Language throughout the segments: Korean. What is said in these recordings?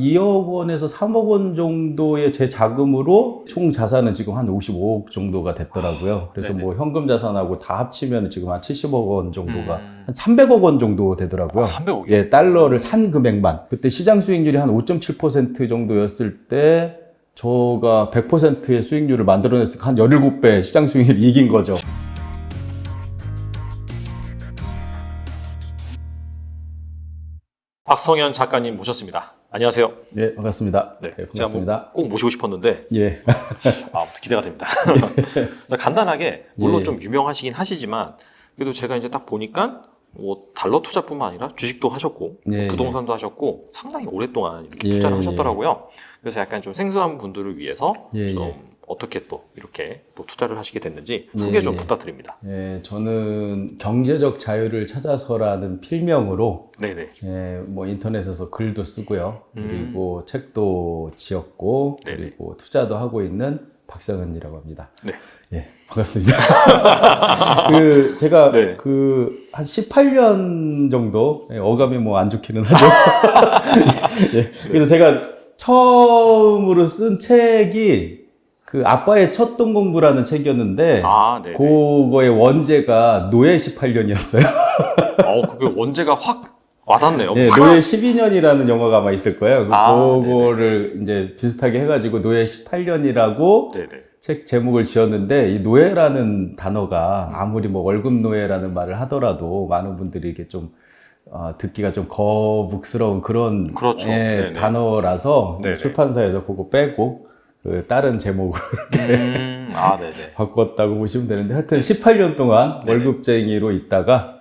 2억 원에서 3억 원 정도의 제 자금으로 총 자산은 지금 한 55억 정도가 됐더라고요. 그래서 네네. 뭐 현금 자산하고 다 합치면 지금 한 70억 원 정도가 한 300억 원 정도 되더라고요. 300억이요? 예, 달러를 산 금액만. 그때 시장 수익률이 한 5.7% 정도였을 때 저가 100%의 수익률을 만들어냈으니까 한 17배 시장 수익률을 이긴 거죠. 박성현 작가님 모셨습니다. 안녕하세요. 네, 반갑습니다. 네, 네, 반갑습니다. 제가 꼭 모시고 싶었는데 예. 아무튼 기대가 됩니다. 간단하게 물론 예. 좀 유명하시긴 하시지만 그래도 제가 이제 딱 보니까 뭐 달러 투자뿐만 아니라 주식도 하셨고 예, 부동산도 하셨고 상당히 오랫동안 이렇게 예, 투자를 예. 하셨더라고요. 그래서 약간 좀 생소한 분들을 위해서 예, 좀 예. 어떻게 또 이렇게 또 투자를 하시게 됐는지 소개 예, 좀 예. 부탁드립니다. 예, 저는 경제적 자유를 찾아서라는 필명으로 네네. 예, 뭐 인터넷에서 글도 쓰고요. 음. 그리고 책도 지었고 네네. 그리고 투자도 하고 있는 박성현이라고 합니다. 네. 예, 반갑습니다. 제가 네. 한 18년 정도 어감이 뭐 안 좋기는 하죠. 예, 그래서 제가 처음으로 쓴 책이 그 아빠의 첫 돈 공부라는 책이었는데 아, 네네. 그거의 원제가 노예 18년이었어요. 그게 원제가 확 와닿네요. 네, 노예 12년이라는 영화가 아마 있을 거예요. 아, 그거를 이제 비슷하게 해가지고 노예 18년이라고 네네. 책 제목을 지었는데 이 노예라는 단어가 아무리 뭐 월급 노예라는 말을 하더라도 많은 분들이 이게 좀 듣기가 좀 거북스러운 그런 그렇죠. 예, 네네. 단어라서 네네. 출판사에서 그거 빼고 그 다른 제목으로 네네. 바꿨다고 보시면 되는데 하여튼 18년 동안 네네. 월급쟁이로 있다가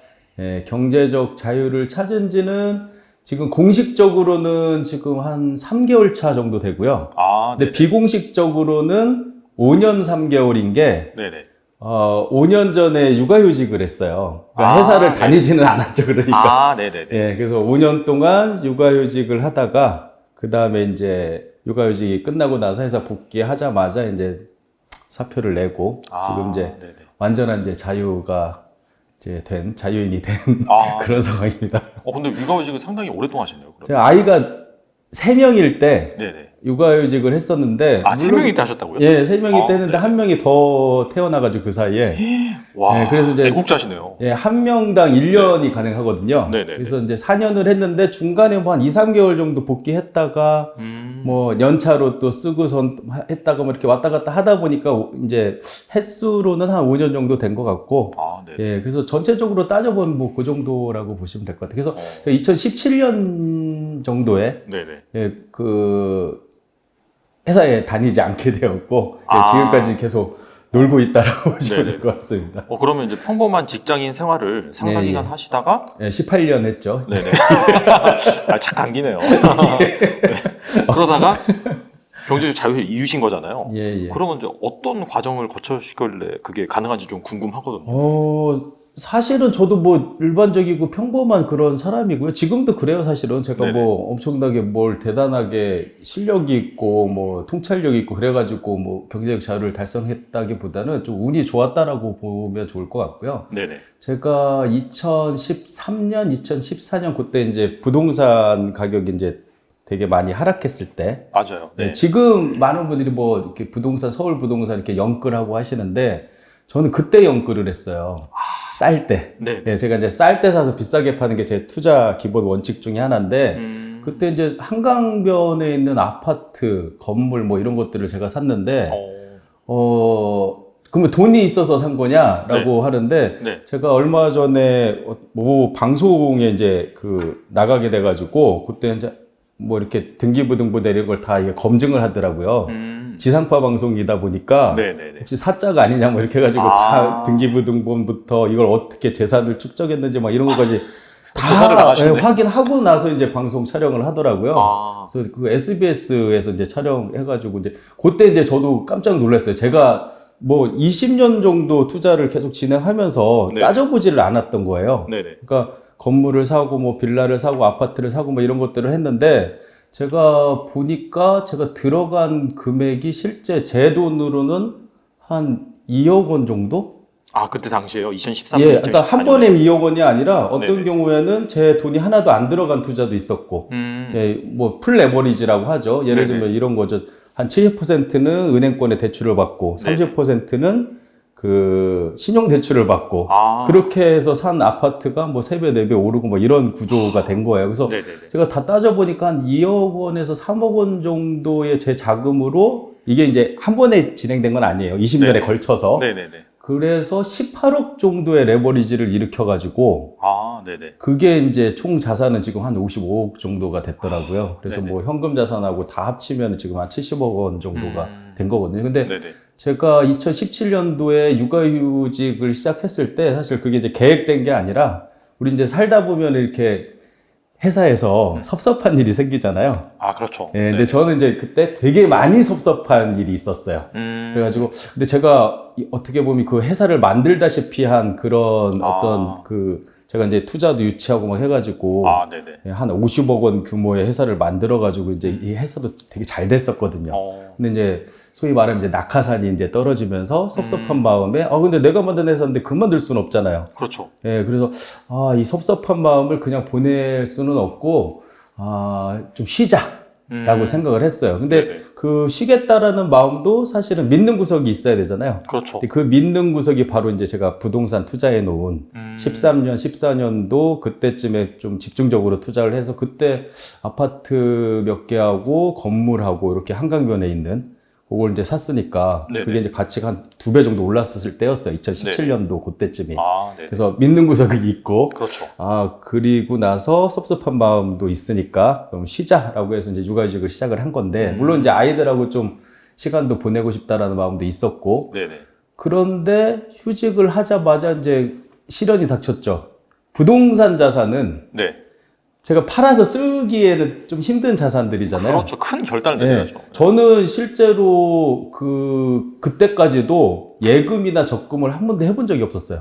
경제적 자유를 찾은 지는 지금 공식적으로는 지금 한 3개월 차 정도 되고요. 근데 네네. 비공식적으로는 5년 3개월인 게 네네. 5년 전에 육아휴직을 했어요. 그러니까 회사를 네네. 다니지는 않았죠. 그러니까. 네네네. 예, 그래서 5년 동안 육아휴직을 하다가 그 다음에 이제 육아휴직이 끝나고 나서 회사 복귀하자마자 이제 사표를 내고 지금 이제 네네. 완전한 이제 자유가 이제 된 자유인이 된 그런 상황입니다. 근데 육아휴직은 상당히 오랫동안 하셨네요. 그럼. 제가 아이가 3명일 때 네네. 육아휴직을 했었는데 3명이 때 하셨다고요? 예, 3명이 때 네네. 했는데 한 명이 더 태어나가지고 그 사이에 와, 예, 그래서 이제 애국자시네요. 예, 한 명당 1년이 가능하거든요. 네네네. 그래서 이제 4년을 했는데 중간에 뭐 한 2, 3개월 정도 복귀했다가 뭐 연차로 또 쓰고선 했다가 뭐 이렇게 왔다 갔다 하다 보니까 이제 횟수로는 한 5년 정도 된 것 같고 네네. 예, 그래서 전체적으로 따져보면 뭐 그 정도라고 보시면 될 것 같아요. 그래서 2017년 정도에 네네. 예, 그 회사에 다니지 않게 되었고 예, 지금까지 계속 놀고 있다라고 보시면 될 것 같습니다. 그러면 이제 평범한 직장인 생활을 상당 기간 하시다가 예, 18년 했죠. 네네. 착 감기네요. 네. 그러다가 경제적 자유를 이루신 거잖아요. 예. 그러면 이제 어떤 과정을 거쳐시길래 그게 가능한지 좀 궁금하거든요. 사실은 저도 뭐 일반적이고 평범한 그런 사람이고요. 지금도 그래요, 사실은. 제가 네네. 뭐 엄청나게 뭘 대단하게 실력이 있고 뭐 통찰력이 있고 그래가지고 뭐 경제적 자유를 달성했다기보다는 좀 운이 좋았다라고 보면 좋을 것 같고요. 네네. 제가 2013년, 2014년 그때 이제 부동산 가격이 이제 되게 많이 하락했을 때. 맞아요. 네. 지금 많은 분들이 뭐 이렇게 부동산, 서울 부동산 이렇게 연끌하고 하시는데 저는 그때 연끌을 했어요. 쌀 때. 네. 예, 제가 이제 쌀 때 사서 비싸게 파는 게 제 투자 기본 원칙 중에 하나인데 그때 이제 한강변에 있는 아파트, 건물 뭐 이런 것들을 제가 샀는데 그러면 돈이 있어서 산 거냐라고 하는데 네. 제가 얼마 전에 뭐 방송에 이제 나가게 돼가지고 그때 이제 뭐 이렇게 등기부등본 이런 걸 다 검증을 하더라고요. 지상파 방송이다 보니까 네네네. 혹시 사자가 아니냐 뭐 이렇게 해가지고 다 등기부등본부터 이걸 어떻게 재산을 축적했는지 막 이런 것까지 다 확인하고 나서 이제 방송 촬영을 하더라고요. 그래서 그 SBS에서 이제 촬영해가지고 이제 그때 이제 저도 깜짝 놀랐어요. 제가 뭐 20년 정도 투자를 계속 진행하면서 따져보지를 않았던 거예요. 네네. 그러니까 건물을 사고 뭐 빌라를 사고 아파트를 사고 뭐 이런 것들을 했는데 제가 보니까 제가 들어간 금액이 실제 제 돈으로는 한 2억 원 정도? 아, 그때 당시에요? 2013년? 예, 그러니까 한 번에 2억 원이 아니라 어떤 네네. 경우에는 제 돈이 하나도 안 들어간 투자도 있었고, 예, 뭐 풀 레버리지라고 하죠. 예를 네네. 들면 이런 거죠. 한 70%는 은행권에 대출을 받고, 네네. 30%는 그 신용 대출을 받고, 아. 그렇게 해서 산 아파트가 뭐 3배, 4배 오르고 뭐 이런 구조가 된 거예요. 그래서 네네네. 제가 다 따져보니까 한 2억 원에서 3억 원 정도의 제 자금으로 이게 이제 한 번에 진행된 건 아니에요. 20년에 네네. 걸쳐서. 네네네. 그래서 18억 정도의 레버리지를 일으켜가지고 아, 네네. 그게 이제 총 자산은 지금 한 55억 정도가 됐더라고요. 그래서 네네. 뭐 현금 자산하고 다 합치면 지금 한 70억 원 정도가 된 거거든요. 근데 네네. 제가 2017년도에 육아휴직을 시작했을 때 사실 그게 이제 계획된 게 아니라 우리 이제 살다 보면 이렇게 회사에서 섭섭한 일이 생기잖아요. 아, 그렇죠. 예, 근데 저는 이제 그때 되게 많이 섭섭한 일이 있었어요. 그래가지고, 근데 제가 어떻게 보면 그 회사를 만들다시피 한 그런 어떤 제가 이제 투자도 유치하고 막 해가지고, 아, 네네. 한 50억 원 규모의 회사를 만들어가지고 이제 이 회사도 되게 잘 됐었거든요. 근데 이제 소위 말하면 이제 낙하산이 이제 떨어지면서 섭섭한 마음에, 근데 내가 만든 회사인데 그만둘 수는 없잖아요. 그렇죠. 예, 그래서, 이 섭섭한 마음을 그냥 보낼 수는 없고, 좀 쉬자라고 생각을 했어요. 근데 네네. 그 쉬겠다라는 마음도 사실은 믿는 구석이 있어야 되잖아요. 그렇죠. 근데 그 믿는 구석이 바로 이제 제가 부동산 투자해 놓은 13년, 14년도 그때쯤에 좀 집중적으로 투자를 해서 그때 아파트 몇 개하고 건물하고 이렇게 한강변에 있는 그걸 이제 샀으니까 네네. 그게 이제 가치가 한 2배 정도 올랐을 때였어요. 2017년도 그때쯤이. 아, 네네. 그래서 믿는 구석이 있고, 그렇죠. 그리고 나서 섭섭한 마음도 있으니까 그럼 쉬자라고 해서 이제 육아휴직을 시작을 한 건데, 물론 이제 아이들하고 좀 시간도 보내고 싶다라는 마음도 있었고, 네네. 그런데 휴직을 하자마자 이제 시련이 닥쳤죠. 부동산 자산은 네. 제가 팔아서 쓰기에는 좀 힘든 자산들이잖아요. 그렇죠. 큰 결단을 네. 내려야죠. 저는 실제로 그때까지도 예금이나 적금을 한 번도 해본 적이 없었어요.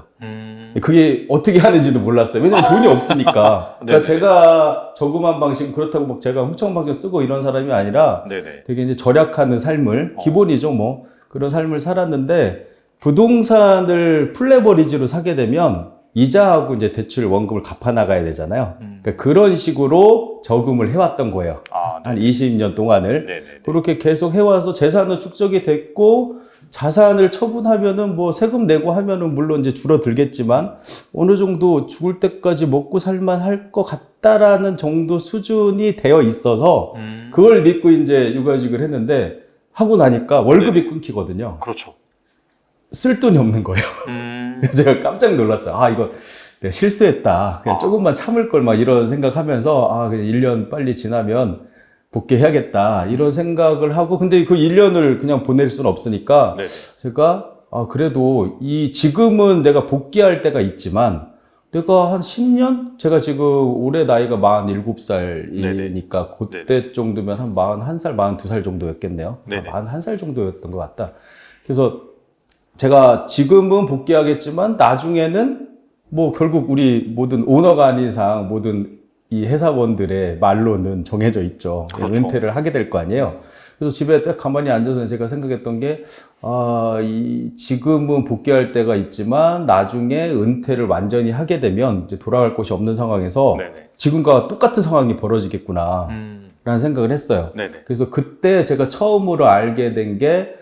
그게 어떻게 하는지도 몰랐어요. 왜냐면 돈이 없으니까. 그러니까 네네. 제가 저금한 방식, 그렇다고 막 제가 흥청 방식 쓰고 이런 사람이 아니라 네네. 되게 이제 절약하는 삶을, 기본이죠 뭐. 그런 삶을 살았는데, 부동산을 풀레버리지로 사게 되면 이자하고 이제 대출 원금을 갚아 나가야 되잖아요. 그러니까 그런 식으로 저금을 해왔던 거예요. 아, 한 20년 동안을. 네네. 그렇게 계속 해와서 재산은 축적이 됐고, 자산을 처분하면은 뭐 세금 내고 하면은 물론 이제 줄어들겠지만, 어느 정도 죽을 때까지 먹고 살만 할 것 같다라는 정도 수준이 되어 있어서, 그걸 믿고 이제 육아휴직을 했는데, 하고 나니까 월급이 끊기거든요. 그렇죠. 쓸 돈이 없는 거예요. 제가 깜짝 놀랐어요. 이거 내가 실수했다. 그냥 조금만 참을 걸 막 이런 생각하면서, 그냥 1년 빨리 지나면 복귀해야겠다. 이런 생각을 하고, 근데 그 1년을 그냥 보낼 수는 없으니까, 네. 제가, 그래도 지금은 내가 복귀할 때가 있지만, 내가 한 10년? 제가 지금 올해 나이가 47살이니까, 그때 정도면 한 41살, 42살 정도였겠네요. 네네. 41살 정도였던 것 같다. 그래서 제가 지금은 복귀하겠지만 나중에는 뭐 결국 우리 모든 오너가 아닌 이상 모든 이 회사원들의 말로는 정해져 있죠. 그렇죠. 은퇴를 하게 될 거 아니에요. 그래서 집에 딱 가만히 앉아서 제가 생각했던 게, 지금은 복귀할 때가 있지만 나중에 은퇴를 완전히 하게 되면 이제 돌아갈 곳이 없는 상황에서 네네. 지금과 똑같은 상황이 벌어지겠구나. 라는 생각을 했어요. 네네. 그래서 그때 제가 처음으로 알게 된 게,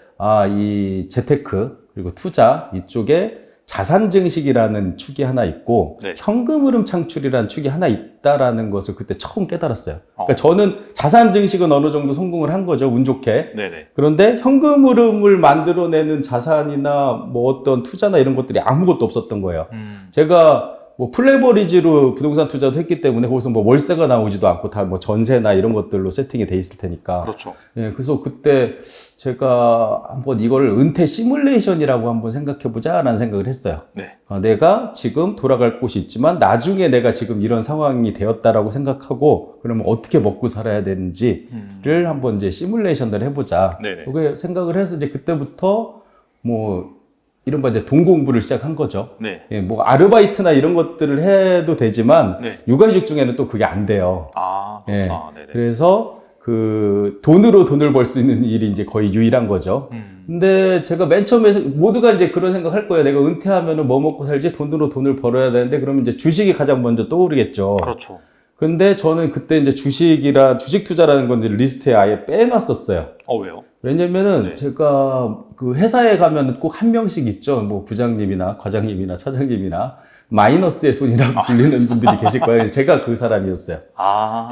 이 재테크, 그리고 투자 이쪽에 자산 증식이라는 축이 하나 있고 네. 현금 흐름 창출이라는 축이 하나 있다라는 것을 그때 처음 깨달았어요. 그러니까 저는 자산 증식은 어느 정도 성공을 한 거죠, 운 좋게. 네네. 그런데 현금 흐름을 만들어내는 자산이나 뭐 어떤 투자나 이런 것들이 아무것도 없었던 거예요. 제가 뭐 플레버리지로 부동산 투자도 했기 때문에 거기서 뭐 월세가 나오지도 않고 다 뭐 전세나 이런 것들로 세팅이 돼 있을 테니까. 그렇죠. 예, 그래서 그때 제가 한번 이거를 은퇴 시뮬레이션이라고 한번 생각해보자라는 생각을 했어요. 네. 내가 지금 돌아갈 곳이 있지만 나중에 내가 지금 이런 상황이 되었다라고 생각하고 그러면 어떻게 먹고 살아야 되는지를 한번 이제 시뮬레이션을 해보자. 네네. 그게 생각을 해서 이제 그때부터 뭐 이른바 이제 돈 공부를 시작한 거죠. 네. 예, 뭐 아르바이트나 이런 것들을 해도 되지만 네. 육아휴직 중에는 또 그게 안 돼요. 아, 예. 그렇구나. 네네. 그래서 그 돈으로 돈을 벌 수 있는 일이 이제 거의 유일한 거죠. 근데 제가 맨 처음에 모두가 이제 그런 생각 할 거예요. 내가 은퇴하면은 뭐 먹고 살지? 돈으로 돈을 벌어야 되는데 그러면 이제 주식이 가장 먼저 떠오르겠죠. 그렇죠. 근데 저는 그때 이제 주식 투자라는 건 리스트에 아예 빼놨었어요. 왜요? 왜냐면은 네. 제가 그 회사에 가면 꼭 한 명씩 있죠. 뭐 부장님이나 과장님이나 차장님이나 마이너스의 손이라고 불리는 분들이 계실 거예요. 제가 그 사람이었어요.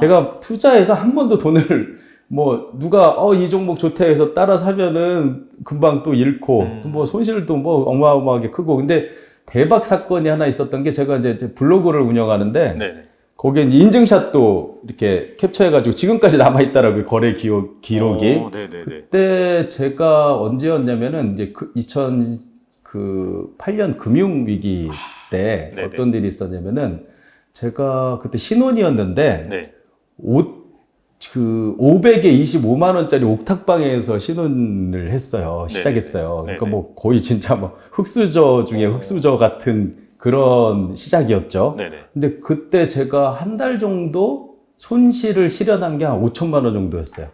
제가 투자해서 한 번도 돈을 뭐 누가 이 종목 좋다 해서 따라 사면은 금방 또 잃고 뭐 손실도 뭐 어마어마하게 크고 근데 대박 사건이 하나 있었던 게 제가 이제 블로그를 운영하는데 네. 거기에 이제 인증샷도 이렇게 캡처해가지고 지금까지 남아있더라고요. 거래 기록이. 네네네. 그때 제가 언제였냐면은 이제 2008년 금융위기 때 네네. 어떤 일이 있었냐면은 제가 그때 신혼이었는데 네. 500에 25만 원짜리 옥탑방에서 신혼을 했어요. 시작했어요. 네네. 그러니까 뭐 거의 진짜 뭐 흑수저 중에 흑수저 같은 그런 시작이었죠. 네네. 근데 그때 제가 한 달 정도 손실을 실현한 게 한 5천만 원 정도였어요.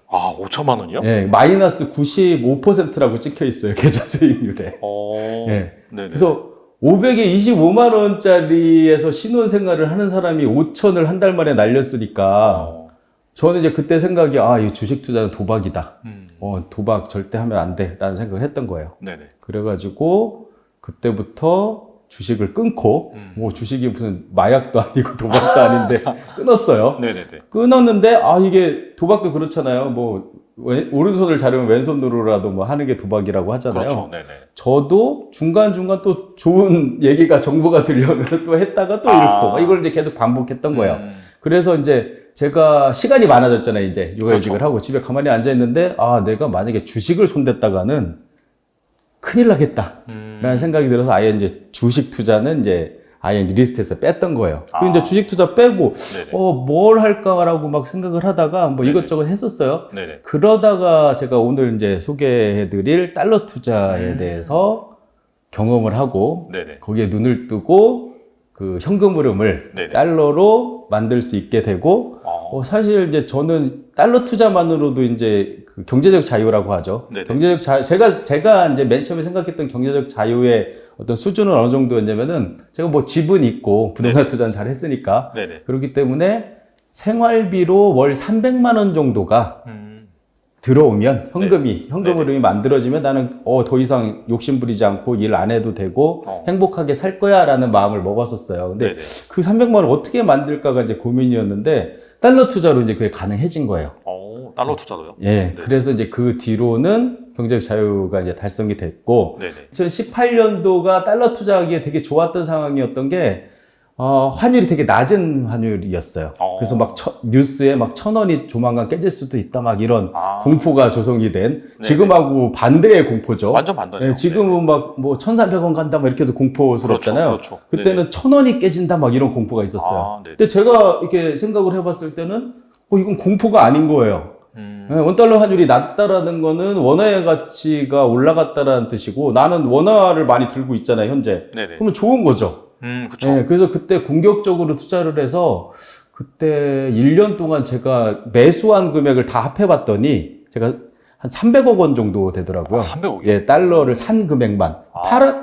5천만 원이요? 예, 마이너스 95%라고 찍혀 있어요. 계좌 수익률에. 예. 네네. 그래서 500에 25만 원짜리에서 신혼생활을 하는 사람이 5천을 한 달 만에 날렸으니까 저는 이제 그때 생각이 이 주식 투자는 도박이다. 도박 절대 하면 안 돼라는 생각을 했던 거예요. 네네. 그래가지고 그때부터 주식을 끊고 뭐 주식이 무슨 마약도 아니고 도박도 아닌데 끊었어요. 네네네. 끊었는데 이게 도박도 그렇잖아요. 뭐 오른손을 자르면 왼손으로라도 뭐 하는 게 도박이라고 하잖아요. 그렇죠. 네네. 저도 중간중간 또 좋은 얘기가 정보가 들려오면 또 했다가 또 잃고 이걸 이제 계속 반복했던 거예요. 그래서 이제 제가 시간이 많아졌잖아요. 이제 육아휴직을 그렇죠. 하고 집에 가만히 앉아 있는데 내가 만약에 주식을 손댔다가는 큰일 나겠다. 라는 생각이 들어서 아예 이제 주식 투자는 이제 아예 리스트에서 뺐던 거예요. 그리고 이제 주식 투자 빼고, 뭘 할까라고 막 생각을 하다가 뭐 이것저것 했었어요. 네네. 그러다가 제가 오늘 이제 소개해드릴 달러 투자에 대해서 경험을 하고, 네네. 거기에 눈을 뜨고, 그 현금 흐름을 네네. 달러로 만들 수 있게 되고, 사실 이제 저는 달러 투자만으로도 이제 그 경제적 자유라고 하죠. 네네. 경제적 제가 이제 맨 처음에 생각했던 경제적 자유의 어떤 수준은 어느 정도였냐면은 제가 뭐 집은 있고 부동산 투자는 잘 했으니까 네네. 그렇기 때문에 생활비로 월 300만 원 정도가 들어오면 현금 흐름이 만들어지면 나는 더 이상 욕심 부리지 않고 일 안 해도 되고 행복하게 살 거야라는 마음을 먹었었어요. 근데 네네. 그 300만 원 어떻게 만들까가 이제 고민이었는데 달러 투자로 이제 그게 가능해진 거예요. 달러 투자도요? 예. 네. 그래서 이제 그 뒤로는 경제적 자유가 이제 달성이 됐고 네네. 2018년도가 달러 투자하기에 되게 좋았던 상황이었던 게 환율이 되게 낮은 환율이었어요. 그래서 막 뉴스에 막 1,000원이 조만간 깨질 수도 있다 막 이런 공포가 조성이 된 지금하고 반대의 공포죠. 완전 반대네요. 네, 지금은 막 뭐 1,300원 간다 막 이렇게 해서 공포스럽잖아요. 그렇죠. 그때는 1,000원이 깨진다 막 이런 공포가 있었어요. 근데 제가 이렇게 생각을 해봤을 때는 이건 공포가 아닌 거예요. 네, 원달러 환율이 낮다라는 거는 원화의 가치가 올라갔다라는 뜻이고 나는 원화를 많이 들고 있잖아요, 현재. 네네. 그러면 좋은 거죠. 그쵸. 네, 그래서 그때 공격적으로 투자를 해서 그때 1년 동안 제가 매수한 금액을 다 합해봤더니 제가 한 300억 원 정도 되더라고요. 300억이요? 예, 달러를 산 금액만.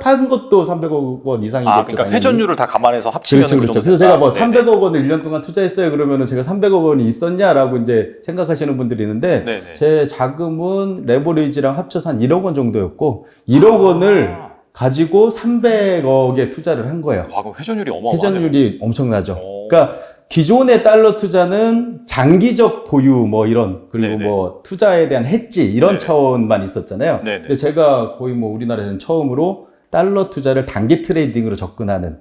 판 것도 300억 원 이상이겠죠. 그러니까 당연히. 회전율을 다 감안해서 합치면 그렇죠. 그래서 제가 뭐 300억 원을 1년 동안 투자했어요. 그러면은 제가 300억 원이 있었냐라고 이제 생각하시는 분들이 있는데 네네. 제 자금은 레버리지랑 합쳐서 한 1억 원 정도였고 1억 원을 가지고 300억에 투자를 한 거예요. 그럼 회전율이 어마어마하네요. 회전율이 엄청나죠. 그러니까 기존의 달러 투자는 장기적 보유 뭐 이런 그리고 네네. 뭐 투자에 대한 해지 이런 네네. 차원만 있었잖아요. 네네. 근데 제가 거의 뭐 우리나라에서는 처음으로 달러 투자를 단기 트레이딩으로 접근하는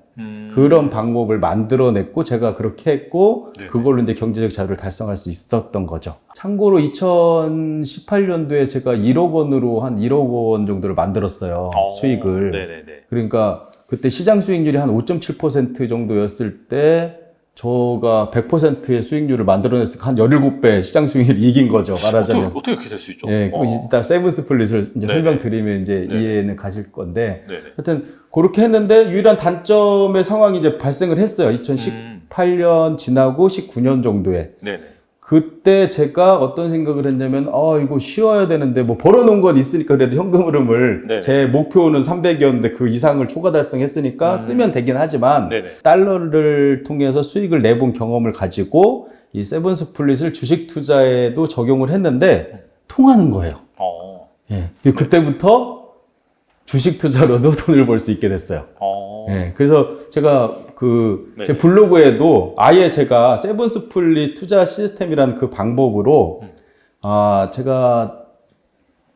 그런 방법을 만들어냈고 제가 그렇게 했고 네네. 그걸로 이제 경제적 자유를 달성할 수 있었던 거죠. 참고로 2018년도에 제가 1억 원으로 한 1억 원 정도를 만들었어요. 수익을. 네네네. 그러니까 그때 시장 수익률이 한 5.7% 정도였을 때 저가 100%의 수익률을 만들어냈으니까 한 17배 시장 수익률을 이긴 거죠. 말하자면. 어떻게 그렇게 될 수 있죠? 예, 그럼 이따 세븐 스플릿을 이제 네네. 설명드리면 이제 네네. 이해는 가실 건데. 네네. 하여튼 그렇게 했는데 유일한 단점의 상황이 이제 발생을 했어요. 2018년 지나고 19년 정도에. 네네. 그때 제가 어떤 생각을 했냐면, 이거 쉬어야 되는데, 뭐, 벌어놓은 건 있으니까 그래도 현금 흐름을, 네네. 제 목표는 300이었는데 그 이상을 초과 달성했으니까 쓰면 되긴 하지만, 네네. 달러를 통해서 수익을 내본 경험을 가지고, 이 세븐 스플릿을 주식 투자에도 적용을 했는데, 통하는 거예요. 예. 그때부터 주식 투자로도 돈을 벌 수 있게 됐어요. 예. 그래서 제가 제 블로그에도 아예 제가 세븐 스플릿 투자 시스템이라는 그 방법으로, 제가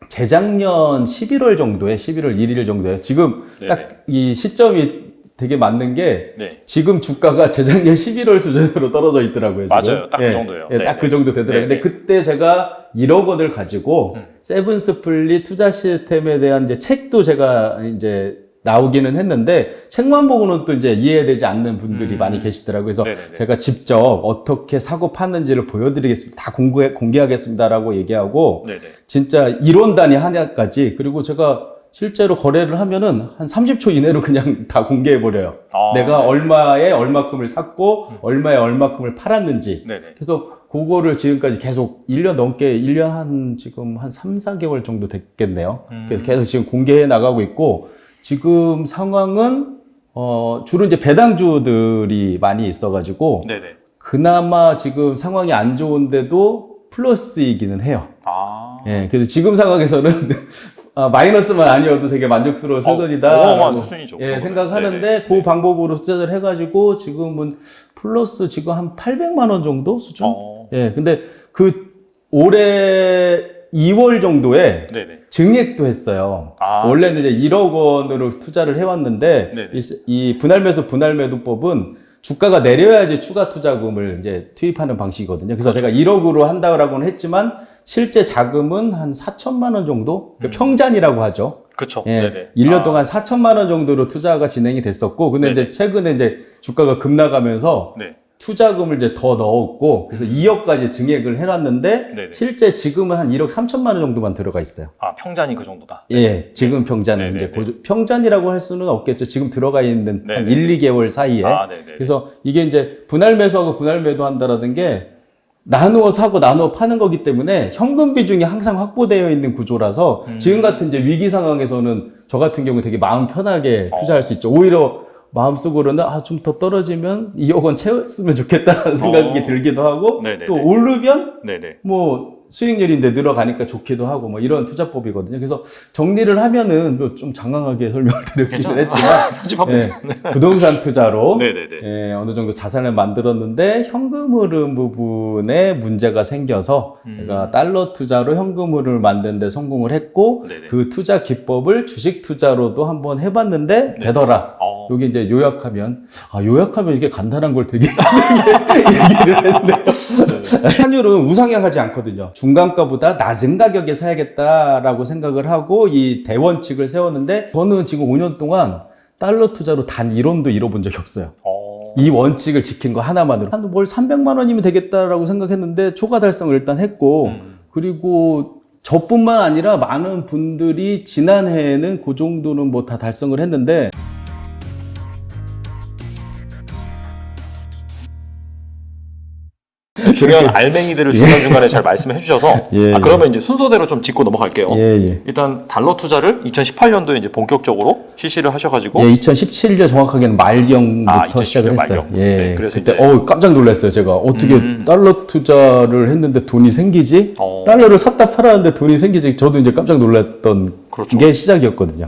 재작년 11월 1일 정도에, 지금 네네. 딱 이 시점이 되게 맞는 게, 네. 지금 주가가 재작년 11월 수준으로 떨어져 있더라고요. 지금. 맞아요. 딱 그 정도예요. 예, 딱 그 정도 되더라고요. 근데 그때 제가 1억 원을 가지고 세븐 스플릿 투자 시스템에 대한 이제 책도 제가 이제 나오기는 했는데, 책만 보고는 또 이제 이해되지 않는 분들이 많이 계시더라고요. 그래서 네네네. 제가 직접 어떻게 사고 파는지를 보여드리겠습니다. 다 공개하겠습니다라고 얘기하고, 네네. 진짜 이론 단위 하나까지, 그리고 제가 실제로 거래를 하면은 한 30초 이내로 그냥 다 공개해버려요. 내가 얼마에 얼마큼을 샀고, 얼마에 얼마큼을 팔았는지. 네네. 그래서 그거를 지금까지 계속 1년 넘게, 1년 지금 한 3, 4개월 정도 됐겠네요. 그래서 계속 지금 공개해 나가고 있고, 지금 상황은, 주로 이제 배당주들이 많이 있어가지고, 네네. 그나마 지금 상황이 안 좋은데도 플러스이기는 해요. 예, 그래서 지금 상황에서는 마이너스만 아니어도 되게 만족스러운 수준이다. 어마어마한 수준이죠. 예, 생각하는데 네네. 그 방법으로 투자를 해가지고 지금은 플러스 지금 한 800만 원 정도 수준? 예, 근데 올해 2월 정도에 네네. 증액도 했어요. 원래는 이제 1억 원으로 투자를 해왔는데, 네네. 이 분할 매수 분할 매도법은 주가가 내려야지 추가 투자금을 이제 투입하는 방식이거든요. 그래서 제가 1억으로 한다고는 했지만 실제 자금은 한 4천만 원 정도? 평잔이라고 하죠. 그렇죠. 예, 네네. 1년 동안 4천만 원 정도로 투자가 진행이 됐었고, 근데 이제 최근에 이제 주가가 급락하면서 네. 투자금을 이제 더 넣었고, 그래서 2억까지 증액을 해놨는데, 네네. 실제 지금은 한 1억 3천만 원 정도만 들어가 있어요. 평잔이 그 정도다. 예, 지금 평잔은 네네네. 이제 평잔이라고 할 수는 없겠죠. 지금 들어가 있는 한 네네. 1, 2개월 사이에. 네네. 그래서 이게 이제 분할 매수하고 분할 매도 한다라는 게 나누어 사고 나누어 파는 거기 때문에 현금 비중이 항상 확보되어 있는 구조라서 지금 같은 이제 위기 상황에서는 저 같은 경우 되게 마음 편하게 투자할 수 있죠. 오히려 마음속으로는 좀 더 떨어지면 2억 원 채웠으면 좋겠다는 생각이 들기도 하고, 네네네. 또 오르면 네네. 뭐 수익률인데 늘어가니까 좋기도 하고 뭐 이런 투자법이거든요. 그래서 정리를 하면은 좀 장황하게 설명을 드렸기는 했지만, 예, 부동산 투자로 네네네. 예, 어느 정도 자산을 만들었는데 현금 흐름 부분에 문제가 생겨서 제가 달러 투자로 현금 흐름을 만드는 데 성공을 했고, 네네. 그 투자 기법을 주식 투자로도 한번 해봤는데 되더라. 여기 이제 요약하면 이게 간단한 걸 되게 얘기를 했네요. 환율은 우상향하지 않거든요. 중간가보다 낮은 가격에 사야겠다라고 생각을 하고 이 대원칙을 세웠는데, 저는 지금 5년 동안 달러 투자로 단 1원도 잃어본 적이 없어요. 이 원칙을 지킨 거 하나만으로 한 뭘 300만 원이면 되겠다라고 생각했는데 초과 달성을 일단 했고, 그리고 저뿐만 아니라 많은 분들이 지난해에는 그 정도는 뭐 다 달성을 했는데, 중요한 알맹이들을 중간중간에 잘 말씀해 주셔서 예, 그러면 이제 순서대로 좀 짚고 넘어갈게요. 일단 달러 투자를 2018년도에 이제 본격적으로 실시를 하셔가지고 2017년 정확하게는 말경부터 시작을 했어요. 말경. 네, 그래서 그때 이제 깜짝 놀랐어요. 제가 어떻게 달러 투자를 했는데 돈이 생기지? 달러를 샀다 팔았는데 돈이 생기지? 저도 이제 깜짝 놀랐던 그렇죠. 게 시작이었거든요.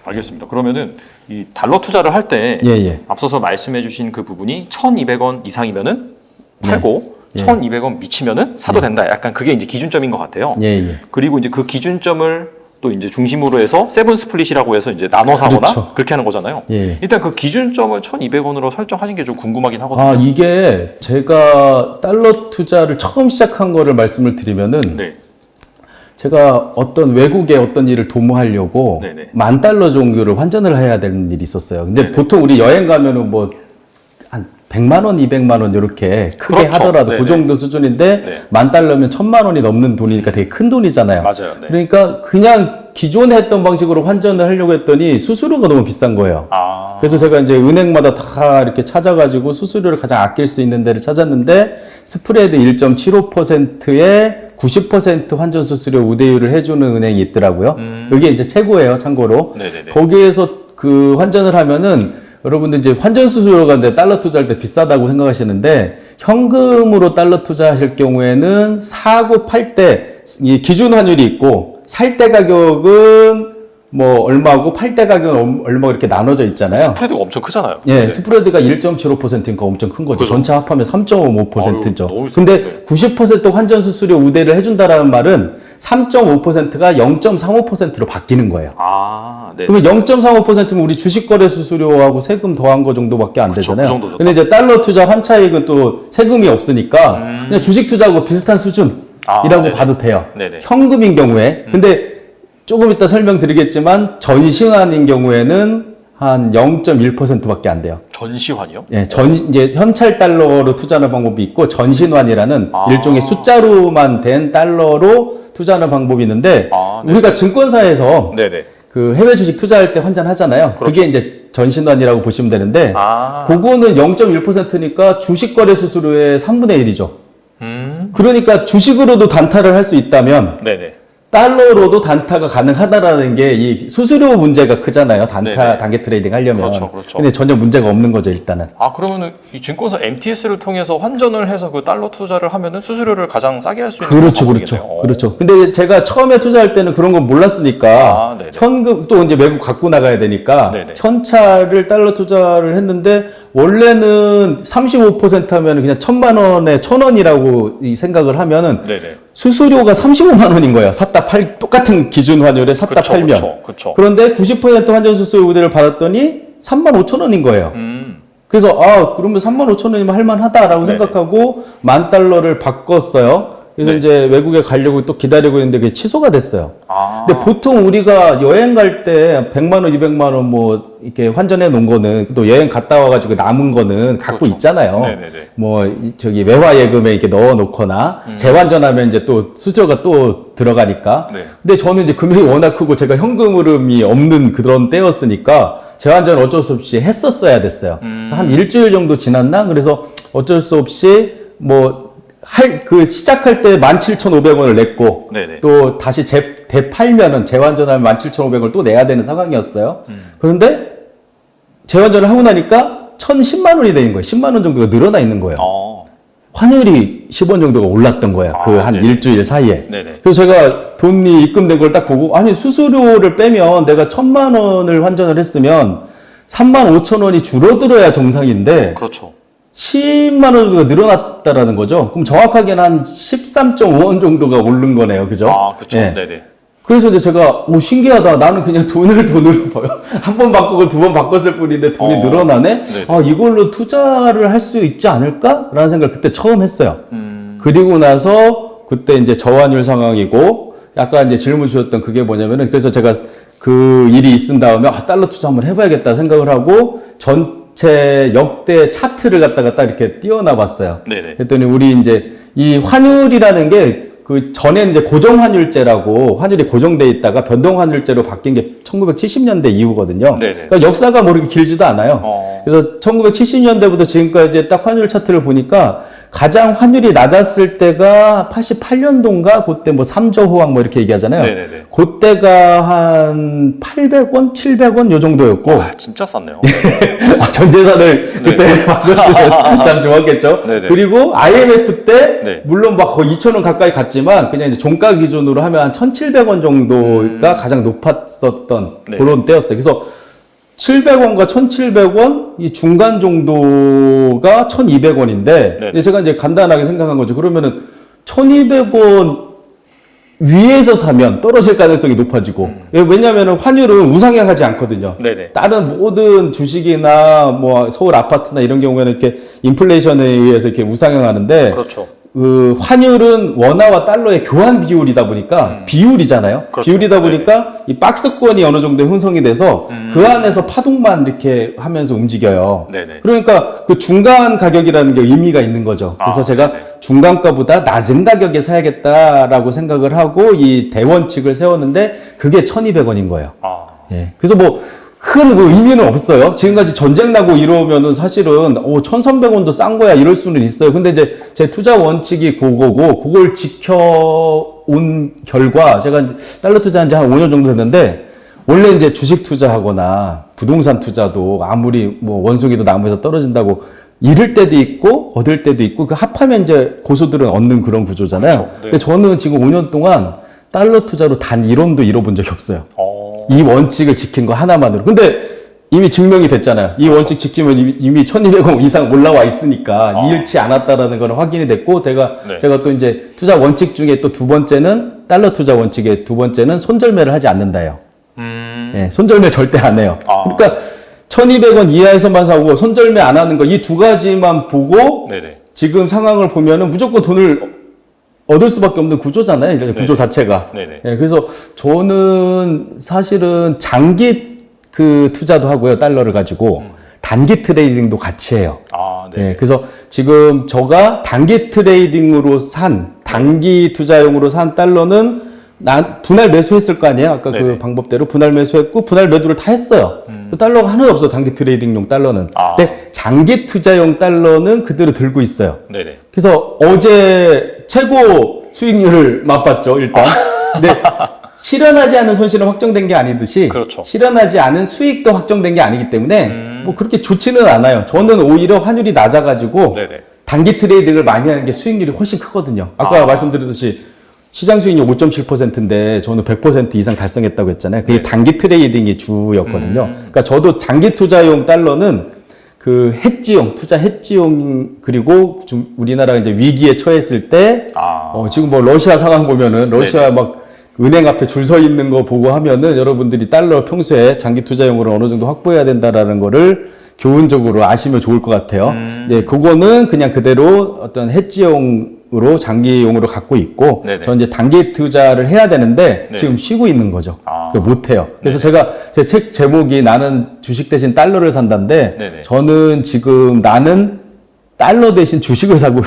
알겠습니다. 그러면은 이 달러 투자를 할 때 앞서서 말씀해 주신 그 부분이 1,200원 이상이면은 팔고 1,200원 미치면은 사도 된다. 약간 그게 이제 기준점인 것 같아요. 그리고 이제 그 기준점을 또 이제 중심으로 해서 세븐 스플릿이라고 해서 이제 나눠 사거나 그렇죠. 그렇게 하는 거잖아요. 일단 그 기준점을 1,200원으로 설정하신 게 좀 궁금하긴 하거든요. 이게 제가 달러 투자를 처음 시작한 거를 말씀을 드리면은, 제가 어떤 외국의 어떤 일을 도모하려고 $10,000 정도를 환전을 해야 되는 일이 있었어요. 근데 보통 우리 여행 가면은 뭐 한 100만 원, 200만 원 이렇게 크게 그렇죠. 하더라도 그 정도 수준인데 $10,000면 1,000만 원이 넘는 돈이니까 되게 큰 돈이잖아요. 맞아요. 그러니까 그냥 기존에 했던 방식으로 환전을 하려고 했더니 수수료가 너무 비싼 거예요. 아. 그래서 제가 이제 은행마다 다 이렇게 찾아가지고 수수료를 가장 아낄 수 있는 데를 찾았는데 스프레드 1.75%에 90% 환전 수수료 우대율을 해주는 은행이 있더라고요. 이게 이제 최고예요, 참고로. 네네네. 거기에서 그 환전을 하면은 여러분들 이제 환전 수수료가 근데 달러 투자할 때 비싸다고 생각하시는데 현금으로 달러 투자하실 경우에는 사고 팔 때 이 기준 환율이 있고 살 때 가격은 뭐 얼마고 팔 때 가격은 얼마 이렇게 나눠져 있잖아요. 스프레드가 엄청 크잖아요. 예, 스프레드가 1.75%니까 엄청 큰 거죠. 그죠? 전체 합하면 3.5%죠. 아유, 너무 근데 90% 환전 수수료 우대를 해준다라는 말은 3.5%가 0.35%로 바뀌는 거예요. 아, 네. 그러면 0.35%면 우리 주식 거래 수수료하고 세금 더한 거 정도밖에 안 그쵸, 되잖아요. 그 정도죠. 근데 이제 달러 투자 환차익은 또 세금이 없으니까 그냥 주식 투자하고 비슷한 수준이라고 네네. 봐도 돼요. 네네. 현금인 경우에. 근데 조금 이따 설명드리겠지만 전시환인 경우에는 한 0.1%밖에 안 돼요. 전시환이요? 예, 이제 현찰 달러로 투자하는 방법이 있고 전신환이라는 일종의 숫자로만 된 달러로 투자하는 방법이 있는데 우리가 증권사에서 네네. 그 해외 주식 투자할 때 환전하잖아요. 그렇죠. 그게 이제 전신환이라고 보시면 되는데 그거는 0.1%니까 주식 거래 수수료의 3분의 1이죠. 그러니까 주식으로도 단타를 할 수 있다면 네네. 달러로도 단타가 가능하다라는 게 이 수수료 문제가 크잖아요. 단타, 네네. 단기 트레이딩 하려면. 그렇죠, 그렇죠. 근데 전혀 문제가 없는 거죠, 일단은. 아, 그러면은 이 증권사 MTS를 통해서 환전을 해서 그 달러 투자를 하면은 수수료를 가장 싸게 할 수 있는 그렇죠, 방법이겠네요. 그렇죠. 그렇죠. 근데 제가 처음에 투자할 때는 그런 건 몰랐으니까 네네. 현금 또 이제 외국 갖고 나가야 되니까 네네. 현찰을 달러 투자를 했는데 원래는 35% 하면 그냥 1,000만 원에 1,000원이라고 이 생각을 하면은 네네. 수수료가 35만 원인 거예요. 샀다 팔 똑같은 기준 환율에 샀다 그쵸, 팔면. 그쵸. 그런데 90% 환전 수수료 우대를 받았더니 35,000원인 거예요. 그래서 그러면 35,000원이면 할만하다라고 생각하고 10,000달러를 바꿨어요. 그래서 네. 이제 외국에 가려고 또 기다리고 있는데 그게 취소가 됐어요. 근데 보통 우리가 여행 갈 때 100만 원, 200만 원 뭐 이렇게 환전해 놓은 거는 또 여행 갔다 와가지고 남은 거는 갖고 그렇죠. 있잖아요. 네네네. 뭐 저기 외화 예금에 이렇게 넣어 놓거나 재환전하면 이제 또 수수료가 또 들어가니까. 네. 근데 저는 이제 금액이 워낙 크고 제가 현금 흐름이 없는 그런 때였으니까 재환전을 어쩔 수 없이 했었어야 됐어요. 그래서 한 일주일 정도 지났나? 그래서 어쩔 수 없이 시작할 때 17,500원을 냈고, 네네. 또 다시 되팔면은 재환전하면 17,500원을 또 내야 되는 상황이었어요. 그런데 재환전을 하고 나니까 1,010만 원이 되는 거예요. 10만 원 정도가 늘어나 있는 거예요. 환율이 10원 정도가 올랐던 거예요. 그 한 네네. 일주일 사이에. 네네. 그래서 제가 돈이 입금된 걸 딱 보고, 아니, 수수료를 빼면 내가 1,000만 원을 환전을 했으면 35,000원이 줄어들어야 정상인데, 그렇죠. 10만 원 정도가 늘어났다라는 거죠. 그럼 정확하게는 한 13.5원 정도가 오른 거네요. 그죠? 그렇죠. 예. 네네. 그래서 이제 제가 신기하다. 나는 그냥 돈을 봐요. 한 번 바꾸고 두 번 바꿨을 뿐인데 돈이 늘어나네. 네네. 이걸로 투자를 할 수 있지 않을까라는 생각을 그때 처음 했어요. 그리고 나서 그때 이제 저환율 상황이고 약간 이제 질문 주셨던 그게 뭐냐면은 그래서 제가 그 일이 있은 다음에 달러 투자 한번 해봐야겠다 생각을 하고 전체 역대 차트를 갖다가 딱 이렇게 띄워놔 봤어요. 네네. 그랬더니 우리 이제 이 환율이라는 게 그 전에는 이제 고정환율제라고 환율이 고정돼 있다가 변동환율제로 바뀐 게 1970년대 이후거든요. 네네. 그러니까 역사가 뭐 이렇게 길지도 않아요. 그래서 1970년대부터 지금까지 딱 환율 차트를 보니까 가장 환율이 낮았을 때가 88년도인가 그때 뭐 3조 호황 뭐 이렇게 얘기하잖아요. 네네네. 그때가 한 800원, 700원 요 정도였고 진짜 쌌네요. 전 재산을 그때 바꿨으면 참 좋았겠죠. 네네. 그리고 IMF 때 네. 물론 막 거의 2,000원 가까이 갔지만 그냥 이제 종가 기준으로 하면 한 1,700원 정도가 가장 높았었던 네. 그런 때였어요. 그래서 700원과 1,700원 이 중간 정도가 1,200원인데 네. 제가 이제 간단하게 생각한 거죠. 그러면은 1,200원 위에서 사면 떨어질 가능성이 높아지고 왜냐하면 환율은 우상향하지 않거든요. 네네. 다른 모든 주식이나 뭐 서울 아파트나 이런 경우에는 이렇게 인플레이션에 의해서 이렇게 우상향하는데 그렇죠. 그 환율은 원화와 달러의 교환 비율이다 보니까 비율이잖아요. 그렇죠. 비율이다 보니까 이 박스권이 어느 정도 형성이 돼서 그 안에서 파동만 이렇게 하면서 움직여요. 네네. 그러니까 그 중간 가격이라는 게 의미가 있는 거죠. 그래서 제가 네네. 중간가보다 낮은 가격에 사야겠다라고 생각을 하고 이 대원칙을 세웠는데 그게 1,200원인 거예요. 예. 그래서 뭐 큰 의미는 없어요. 지금까지 전쟁 나고 이러면은 사실은 1,300원도 싼 거야 이럴 수는 있어요. 근데 이제 제 투자 원칙이 그거고 그걸 지켜온 결과 제가 달러 투자한 지 한 5년 정도 됐는데 원래 이제 주식 투자하거나 부동산 투자도 아무리 뭐 원숭이도 나무에서 떨어진다고 잃을 때도 있고 얻을 때도 있고 그 합하면 이제 고소들은 얻는 그런 구조잖아요. 그렇죠. 네. 근데 저는 지금 5년 동안 달러 투자로 단 1원도 잃어본 적이 없어요. 이 원칙을 지킨 거 하나만으로. 근데 이미 증명이 됐잖아요. 이 원칙 지키면 이미 1,200원 이상 올라와 있으니까 잃지 않았다라는 건 확인이 됐고, 제가 또 이제 투자 원칙 중에 또 두 번째는 달러 투자 원칙의 두 번째는 손절매를 하지 않는다예요. 예, 손절매 절대 안 해요. 그러니까 1,200원 이하에서만 사고 손절매 안 하는 거 이 두 가지만 보고 지금 상황을 보면은 무조건 돈을 얻을 수밖에 없는 구조잖아요. 이런 구조 자체가. 예, 그래서 저는 사실은 장기 그 투자도 하고요. 달러를 가지고 단기 트레이딩도 같이 해요. 예, 그래서 지금 제가 단기 트레이딩으로 산 단기 투자용으로 산 달러는 분할 매수했을 거 아니에요. 아까 그 방법대로 분할 매수했고 분할 매도를 다 했어요. 달러가 하나도 없어. 단기 트레이딩용 달러는. 근데 장기 투자용 달러는 그대로 들고 있어요. 그래서 어제 최고 수익률을 맛봤죠, 일단. 근데 실현하지 않은 손실은 확정된 게 아니듯이 실현하지 않은 수익도 확정된 게 아니기 때문에 뭐 그렇게 좋지는 않아요. 저는 오히려 환율이 낮아가지고 단기 트레이딩을 많이 하는 게 수익률이 훨씬 크거든요. 아까 말씀드렸듯이 시장 수익률 5.7%인데 저는 100% 이상 달성했다고 했잖아요. 그게 단기 트레이딩이 주였거든요. 그러니까 저도 장기 투자용 달러는 그 해지용, 투자 해지용, 그리고 좀 우리나라가 이제 위기에 처했을 때, 지금 뭐 러시아 상황 보면은 러시아 막 은행 앞에 줄 서 있는 거 보고 하면은 여러분들이 달러 평소에 장기 투자용으로 어느 정도 확보해야 된다라는 거를 교훈적으로 아시면 좋을 것 같아요. 네, 그거는 그냥 그대로 어떤 해지용으로 장기용으로 갖고 있고, 저는 이제 단기 투자를 해야 되는데 지금 쉬고 있는 거죠. 못 해요. 그래서 제가 제 책 제목이 나는 주식 대신 달러를 산다인데, 저는 지금 나는 달러 대신 주식을 사고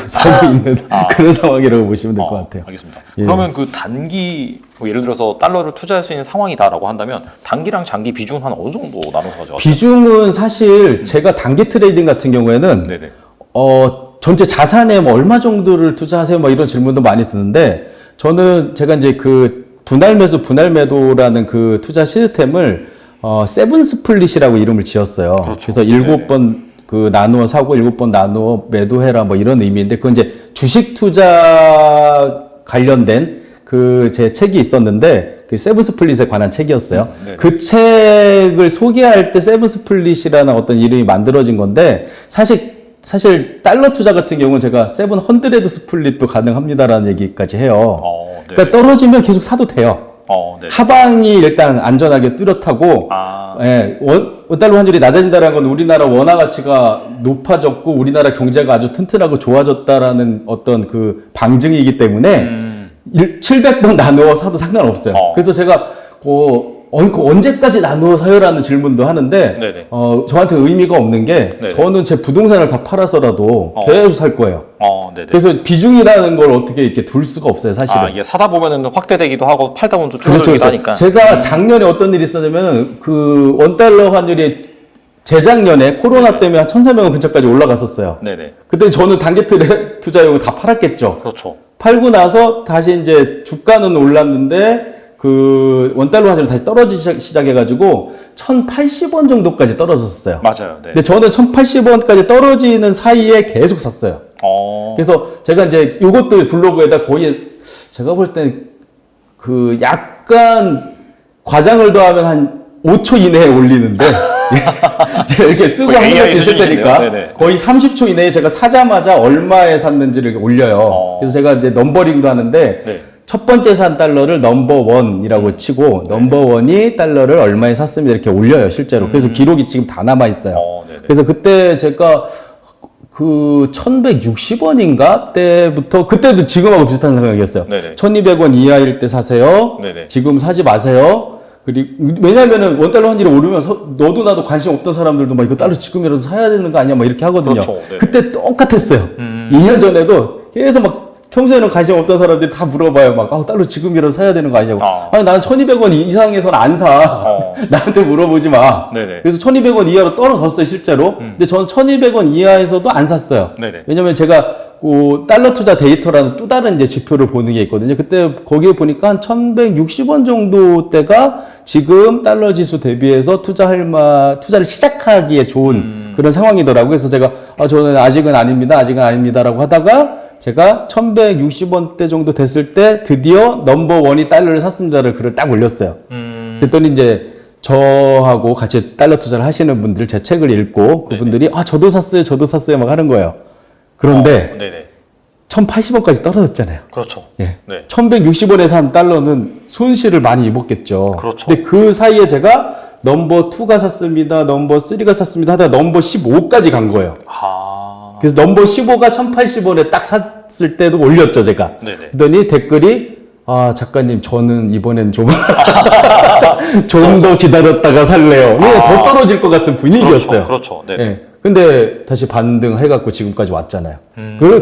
있는 그런 상황이라고 보시면 될 것 같아요. 알겠습니다. 그러면 그 단기, 뭐 예를 들어서 달러를 투자할 수 있는 상황이다라고 한다면 단기랑 장기 비중은 한 어느 정도 나눠서 가져가세요? 비중은 사실 제가 단기 트레이딩 같은 경우에는 전체 자산에 뭐 얼마 정도를 투자하세요? 뭐 이런 질문도 많이 드는데, 저는 제가 이제 그 분할 매수, 분할 매도라는 그 투자 시스템을 세븐 스플릿이라고 이름을 지었어요. 그래서 7번 그 나누어 사고 7번 나누어 매도해라 뭐 이런 의미인데, 그건 이제 주식 투자 관련된 그 제 책이 있었는데 그 세븐 스플릿에 관한 책이었어요. 그 책을 소개할 때 세븐 스플릿이라는 어떤 이름이 만들어진 건데, 사실 달러 투자 같은 경우는 제가 700 스플릿도 가능합니다라는 얘기까지 해요. 그러니까 떨어지면 계속 사도 돼요. 하방이 일단 안전하게 뚜렷하고, 원달러 환율이 낮아진다는 건 우리나라 원화 가치가 높아졌고 우리나라 경제가 아주 튼튼하고 좋아졌다라는 어떤 그 방증이기 때문에 700번 나누어 사도 상관없어요. 그래서 제가 언제까지 나누어 사요라는 질문도 하는데, 저한테 의미가 없는 게, 저는 제 부동산을 다 팔아서라도 계속 살 거예요. 그래서 비중이라는 걸 어떻게 이렇게 둘 수가 없어요, 사실은. 이게 사다 보면은 확대되기도 하고 팔다 보면 또 줄어들기도 하니까. 제가 작년에 어떤 일이 있었냐면, 그 원달러 환율이 재작년에 코로나 때문에 한 1,300원 근처까지 올라갔었어요. 그때 저는 단기 투자용을 다 팔았겠죠. 팔고 나서 다시 이제 주가는 올랐는데, 그 원달러 환율이 다시 떨어지기 시작해가지고 1,080원 정도까지 떨어졌어요. 근데 저는 1,080원까지 떨어지는 사이에 계속 샀어요. 그래서 제가 이제 이것도 블로그에다 거의 제가 볼 땐 그 약간 과장을 더하면 한 5초 이내에 올리는데 제가 이렇게 쓰고 하는 것도 있을 테니까 거의 30초 이내에 제가 사자마자 얼마에 샀는지를 올려요. 그래서 제가 이제 넘버링도 하는데, 첫 번째 산 달러를 넘버원이라고 치고, 넘버원이 달러를 얼마에 샀습니다 이렇게 올려요, 실제로. 그래서 기록이 지금 다 남아있어요. 그래서 그때 제가 그 1160원인가 때부터 그때도 지금하고 비슷한 생각이었어요. 네네. 1200원 이하일 때 사세요. 네네. 지금 사지 마세요. 그리고 왜냐면은 원달러 환율이 오르면서 너도 나도 관심 없던 사람들도 막 이거 달러 지금이라도 사야 되는 거 아니야 막 이렇게 하거든요. 그렇죠. 그때 똑같았어요. 2년 전에도 계속 막 평소에는 관심 없던 사람들이 다 물어봐요. 막 달러 지금이라도 사야 되는 거 아니냐고. 아니 나는 1200원 이상에서는 안 사. 나한테 물어보지 마. 네네. 그래서 1200원 이하로 떨어졌어요 실제로. 근데 저는 1200원 이하에서도 안 샀어요. 네네. 왜냐면 제가 그 달러 투자 데이터라는 또 다른 이제 지표를 보는 게 있거든요. 그때 거기에 보니까 한 1160원 정도 때가 지금 달러 지수 대비해서 투자를 시작하기에 좋은 그런 상황이더라고요. 그래서 제가 저는 아직은 아닙니다라고 하다가 제가 1160원대 정도 됐을 때 드디어 넘버원이 달러를 샀습니다를 글을 딱 올렸어요. 그랬더니 이제 저하고 같이 달러 투자를 하시는 분들 제 책을 읽고 그분들이 저도 샀어요 막 하는 거예요. 그런데 1080원까지 떨어졌잖아요. 그렇죠. 예. 네. 1160원에 산 달러는 손실을 많이 입었겠죠. 그렇죠. 근데 그 사이에 제가 넘버 2가 샀습니다. 넘버 3가 샀습니다. 하다가 넘버 15까지 간 거예요. 그래서 넘버 15가 1080원에 딱 샀을 때도 올렸죠, 제가. 네네. 그러더니 댓글이 작가님, 저는 이번엔 좀 더 기다렸다가 살래요. 더 떨어질 것 같은 분위기였어요. 그렇죠. 네. 예. 근데 다시 반등해갖고 지금까지 왔잖아요.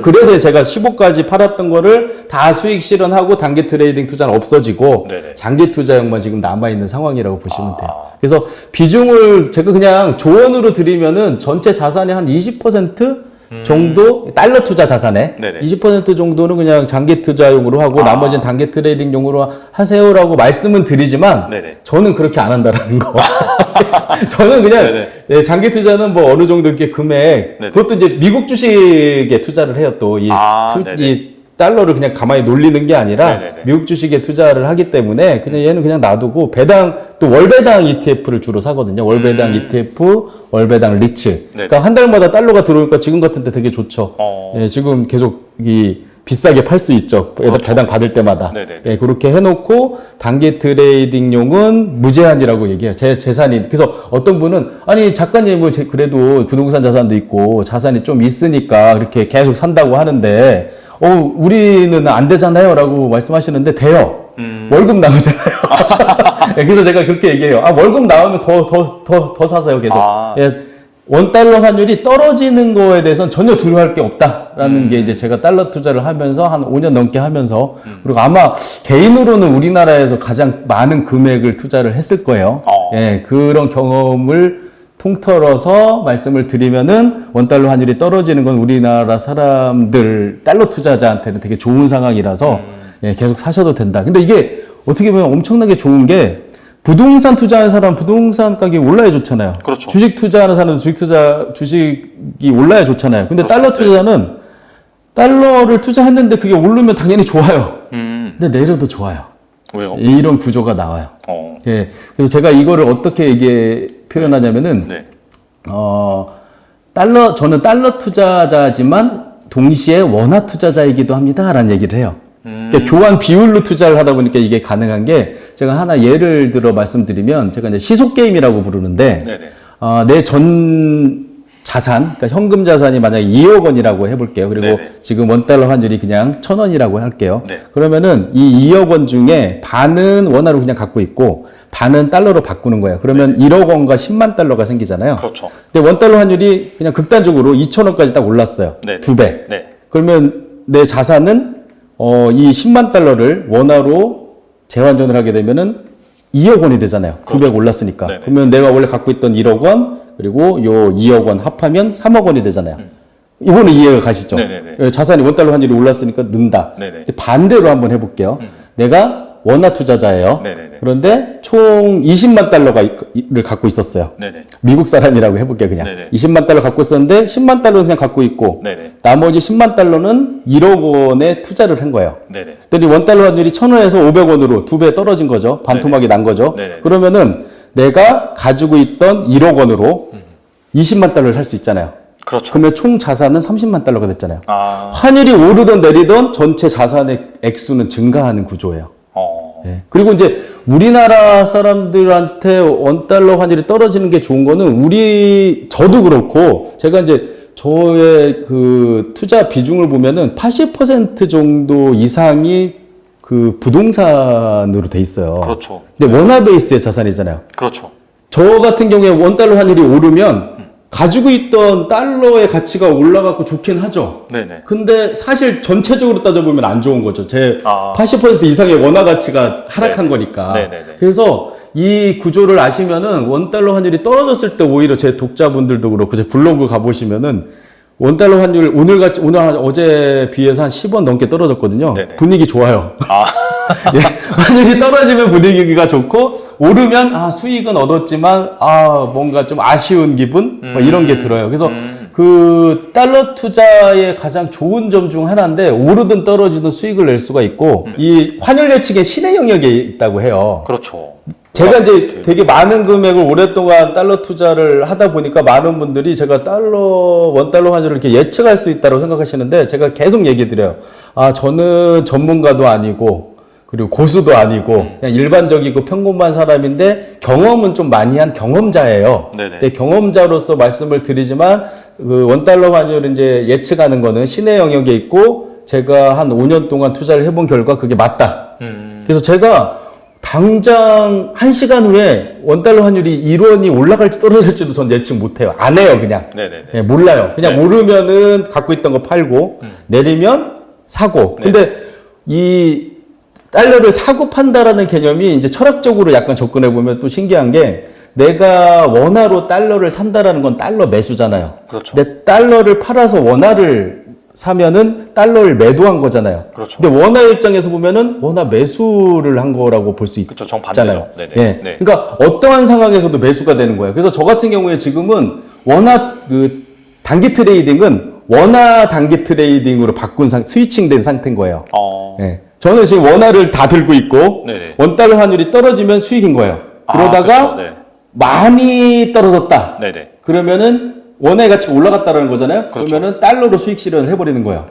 그래서 제가 15까지 팔았던 거를 다 수익 실현하고 단기 트레이딩 투자는 없어지고 네네. 장기 투자용만 지금 남아있는 상황이라고 보시면 돼요. 그래서 비중을 제가 그냥 조언으로 드리면은 전체 자산의 한 20% 정도 달러 투자 자산에 네네. 20% 정도는 그냥 장기 투자용으로 하고 나머지는 단기 트레이딩용으로 하세요라고 말씀은 드리지만 네네. 저는 그렇게 안 한다라는 거. 저는 그냥 장기 투자는 뭐 어느 정도 이렇게 금액 네네. 그것도 이제 미국 주식에 투자를 해요. 또 이 달러를 그냥 가만히 놀리는 게 아니라 네네네. 미국 주식에 투자를 하기 때문에 그냥 얘는 그냥 놔두고 배당 또 월배당 ETF를 주로 사거든요. 월배당 ETF, 월배당 리츠. 그러니까 한 달마다 달러가 들어오니까 지금 같은 때 되게 좋죠. 예, 지금 계속 비싸게 팔 수 있죠. 그렇죠. 배당 받을 때마다. 네네네. 예, 그렇게 해놓고 단기 트레이딩용은 무제한이라고 얘기해요. 제 재산이. 그래서 어떤 분은 아니 작가님 뭐 그래도 부동산 자산도 있고 자산이 좀 있으니까 그렇게 계속 산다고 하는데 우리는 안 되잖아요 라고 말씀하시는데 돼요. 월급 나오잖아요. 예, 그래서 제가 그렇게 얘기해요. 월급 나오면 더 사세요, 계속. 예, 원달러 환율이 떨어지는 거에 대해서는 전혀 두려워할 게 없다라는 게 이제 제가 달러 투자를 하면서 한 5년 넘게 하면서 그리고 아마 개인으로는 우리나라에서 가장 많은 금액을 투자를 했을 거예요. 예, 그런 경험을 통틀어서 말씀을 드리면은 원달러 환율이 떨어지는 건 우리나라 사람들 달러 투자자한테는 되게 좋은 상황이라서 예, 계속 사셔도 된다. 근데 이게 어떻게 보면 엄청나게 좋은 게 부동산 투자하는 사람 부동산 가격이 올라야 좋잖아요. 그렇죠. 주식 투자하는 사람도 주식이 올라야 좋잖아요. 근데 그렇죠. 달러 투자자는 달러를 투자했는데 그게 오르면 당연히 좋아요. 근데 내려도 좋아요. 왜요? 이런 구조가 나와요. 예. 그래서 제가 이거를 어떻게 표현하냐면은 저는 달러 투자자지만 동시에 원화 투자자이기도 합니다라는 얘기를 해요. 그러니까 교환 비율로 투자를 하다 보니까 이게 가능한 게 제가 하나 예를 들어 말씀드리면 제가 이제 시속 게임이라고 부르는데 내 전 자산, 그러니까 현금 자산이 만약에 2억 원이라고 해볼게요. 그리고 지금 원달러 환율이 그냥 1,000원이라고 할게요. 그러면은 이 2억 원 중에 반은 원화로 그냥 갖고 있고 반은 달러로 바꾸는 거예요. 그러면 1억 원과 10만 달러가 생기잖아요. 그렇죠. 근데 원달러 환율이 그냥 극단적으로 2,000원까지 딱 올랐어요. 2배. 그러면 내 자산은 이 10만 달러를 원화로 재환전을 하게 되면은 2억 원이 되잖아요. 900 올랐으니까. 그러면 내가 원래 갖고 있던 1억 원, 그리고 요 2억 원 합하면 3억 원이 되잖아요. 이거는 이해가 가시죠? 자산이 원달러 환율이 올랐으니까 는다. 반대로 한번 해볼게요. 내가 원화 투자자예요. 그런데 총 20만 달러를 갖고 있었어요. 미국 사람이라고 해볼게요, 그냥. 20만 달러 갖고 있었는데 10만 달러는 그냥 갖고 있고 나머지 10만 달러는 1억 원에 투자를 한 거예요. 그랬더니 원달러 환율이 1,000원에서 500원으로 2배 떨어진 거죠. 반토막이 난 거죠. 그러면은 내가 가지고 있던 1억 원으로 20만 달러를 살 수 있잖아요. 그렇죠. 그러면 총 자산은 30만 달러가 됐잖아요. 환율이 오르던 내리던 전체 자산의 액수는 증가하는 구조예요. 예. 그리고 이제 우리나라 사람들한테 원달러 환율이 떨어지는 게 좋은 거는 저도 그렇고 제가 이제 저의 그 투자 비중을 보면은 80% 정도 이상이 그 부동산으로 돼 있어요. 그렇죠. 근데 원화 베이스의 자산이잖아요. 그렇죠. 저 같은 경우에 원달러 환율이 오르면 가지고 있던 달러의 가치가 올라가고 좋긴 하죠. 네네. 근데 사실 전체적으로 따져보면 안 좋은 거죠. 제 아. 80% 이상의 원화 가치가 하락한 거니까. 네네네. 그래서 이 구조를 아시면은 원달러 환율이 떨어졌을 때 오히려 제 독자분들도 그렇고 제 블로그 가보시면은 원달러 환율 오늘 어제 비해서 한 10원 넘게 떨어졌거든요. 네네. 분위기 좋아요. 아. 예, 환율이 떨어지면 분위기가 좋고 오르면 수익은 얻었지만 뭔가 좀 아쉬운 기분 뭐 이런 게 들어요. 그래서 그 달러 투자의 가장 좋은 점 중 하나인데 오르든 떨어지든 수익을 낼 수가 있고 이 환율 예측의 신의 영역에 있다고 해요. 그렇죠. 제가 이제 되게 많은 금액을 오랫동안 달러 투자를 하다 보니까 많은 분들이 제가 원달러 환율을 이렇게 예측할 수 있다고 생각하시는데 제가 계속 얘기 드려요. 저는 전문가도 아니고 그리고 고수도 아니고 그냥 일반적이고 평범한 사람인데 경험은 좀 많이 한 경험자예요. 네네. 근데 경험자로서 말씀을 드리지만 그 원달러 환율을 이제 예측하는 거는 신의 영역에 있고 제가 한 5년 동안 투자를 해본 결과 그게 맞다. 그래서 제가 당장 1시간 후에 원달러 환율이 1원이 올라갈지 떨어질지도 전 예측 못해요. 안 해요, 그냥. 네네네. 예, 몰라요. 그냥 네. 오르면은 갖고 있던 거 팔고, 내리면 사고. 네. 근데 이 달러를 사고 판다라는 개념이 이제 철학적으로 약간 접근해 보면 또 신기한 게 내가 원화로 달러를 산다라는 건 달러 매수잖아요. 그렇죠. 근데 달러를 팔아서 원화를 사면은 달러를 매도한 거잖아요. 그렇죠. 근데 원화 입장에서 보면은 원화 매수를 한 거라고 볼 수 그렇죠. 정반대죠. 있잖아요. 네네. 네. 네. 그러니까 어떠한 상황에서도 매수가 되는 거예요. 그래서 저 같은 경우에 지금은 원화 그 단기 트레이딩은 원화 단기 트레이딩으로 스위칭된 상태인 거예요. 네. 저는 지금 원화를 다 들고 있고 네네. 원달러 환율이 떨어지면 수익인 거예요. 그러다가 그렇죠. 네. 많이 떨어졌다. 네네. 그러면은 원화의 가치가 올라갔다는 거잖아요. 그렇죠. 그러면은 달러로 수익 실현을 해버리는 거예요.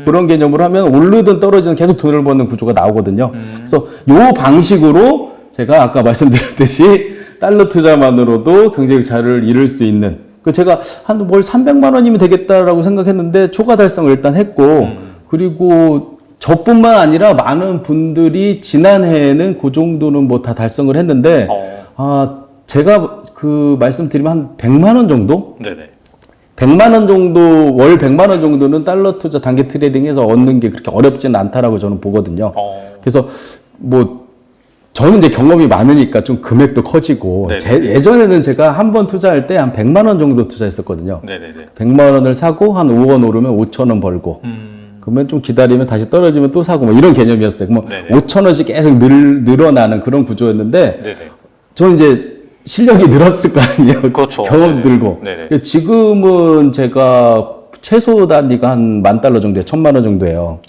그런 개념으로 하면 오르든 떨어지든 계속 돈을 버는 구조가 나오거든요. 그래서 요 방식으로 제가 아까 말씀드렸듯이 달러 투자만으로도 경제적 자유를 이룰 수 있는 제가 한 300만 원이면 되겠다라고 생각했는데 초과 달성을 일단 했고 그리고 저뿐만 아니라 많은 분들이 지난해에는 그 정도는 뭐 다 달성을 했는데 제가 그 말씀드리면 한 100만 원 정도? 네네. 100만 원 정도, 월 100만 원 정도는 달러 투자 단기 트레이딩에서 얻는 게 그렇게 어렵지는 않다라고 저는 보거든요. 그래서 뭐 저는 이제 경험이 많으니까 좀 금액도 커지고 예전에는 제가 한 번 투자할 때 한 100만 원 정도 투자했었거든요. 네네네. 100만 원을 사고 한 5원 오르면 5천 원 벌고 그러면 좀 기다리면 다시 떨어지면 또 사고 뭐 이런 개념이었어요. 뭐 5천 원씩 계속 늘어나는 그런 구조였는데 네네. 저는 이제 실력이 늘었을 거 아니에요. 그렇죠. 경험 네네. 들고. 네네. 지금은 제가 최소 단위가 한 $10,000 정도예요. 1,000만 원 정도예요.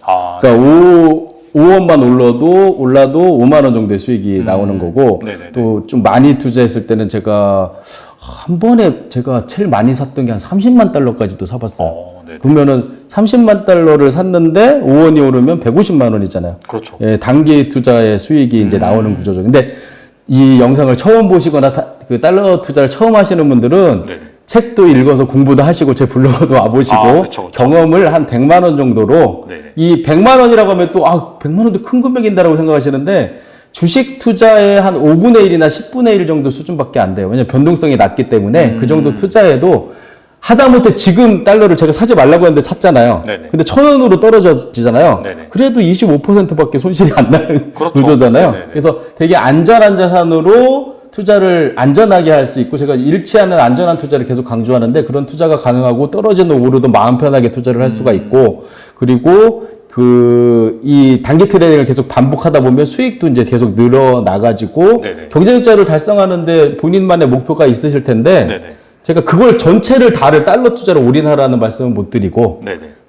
그러니까 5원만 올라도 5만 원 정도의 수익이 나오는 거고 네네네. 또 좀 많이 투자했을 때는 제가 한 번에 제가 제일 많이 샀던 게 한 $30만 까지도 사봤어요. 그러면은 $30만 샀는데 5원이 오르면 150만 원이잖아요. 그렇죠. 예, 단기 투자의 수익이 이제 나오는 구조죠. 근데 이 영상을 처음 보시거나 그 달러 투자를 처음 하시는 분들은 책도 읽어서 공부도 하시고 제 블로그도 와보시고 그쵸. 경험을 한 100만 원 정도로 이 100만 원이라고 하면 또 100만 원도 큰 금액인다라고 생각하시는데 주식 투자의 한 5분의 1이나 10분의 1 정도 수준밖에 안 돼요. 왜냐면 변동성이 낮기 때문에 그 정도 투자해도 하다못해 지금 달러를 제가 사지 말라고 했는데 샀잖아요. 근데 1,000원으로 떨어지잖아요. 그래도 25%밖에 손실이 안 나는 구조잖아요. 그래서 되게 안전한 자산으로 투자를 안전하게 할 수 있고 제가 잃지 않는 안전한 투자를 계속 강조하는데 그런 투자가 가능하고 떨어지는 오르도 마음 편하게 투자를 할 수가 있고 그리고 이 단기 트레이딩을 계속 반복하다 보면 수익도 이제 계속 늘어나가지고 경제적 자유를 달성하는데 본인만의 목표가 있으실 텐데 제가 그걸 전체를 다를 달러 투자로 올인하라는 말씀은 못 드리고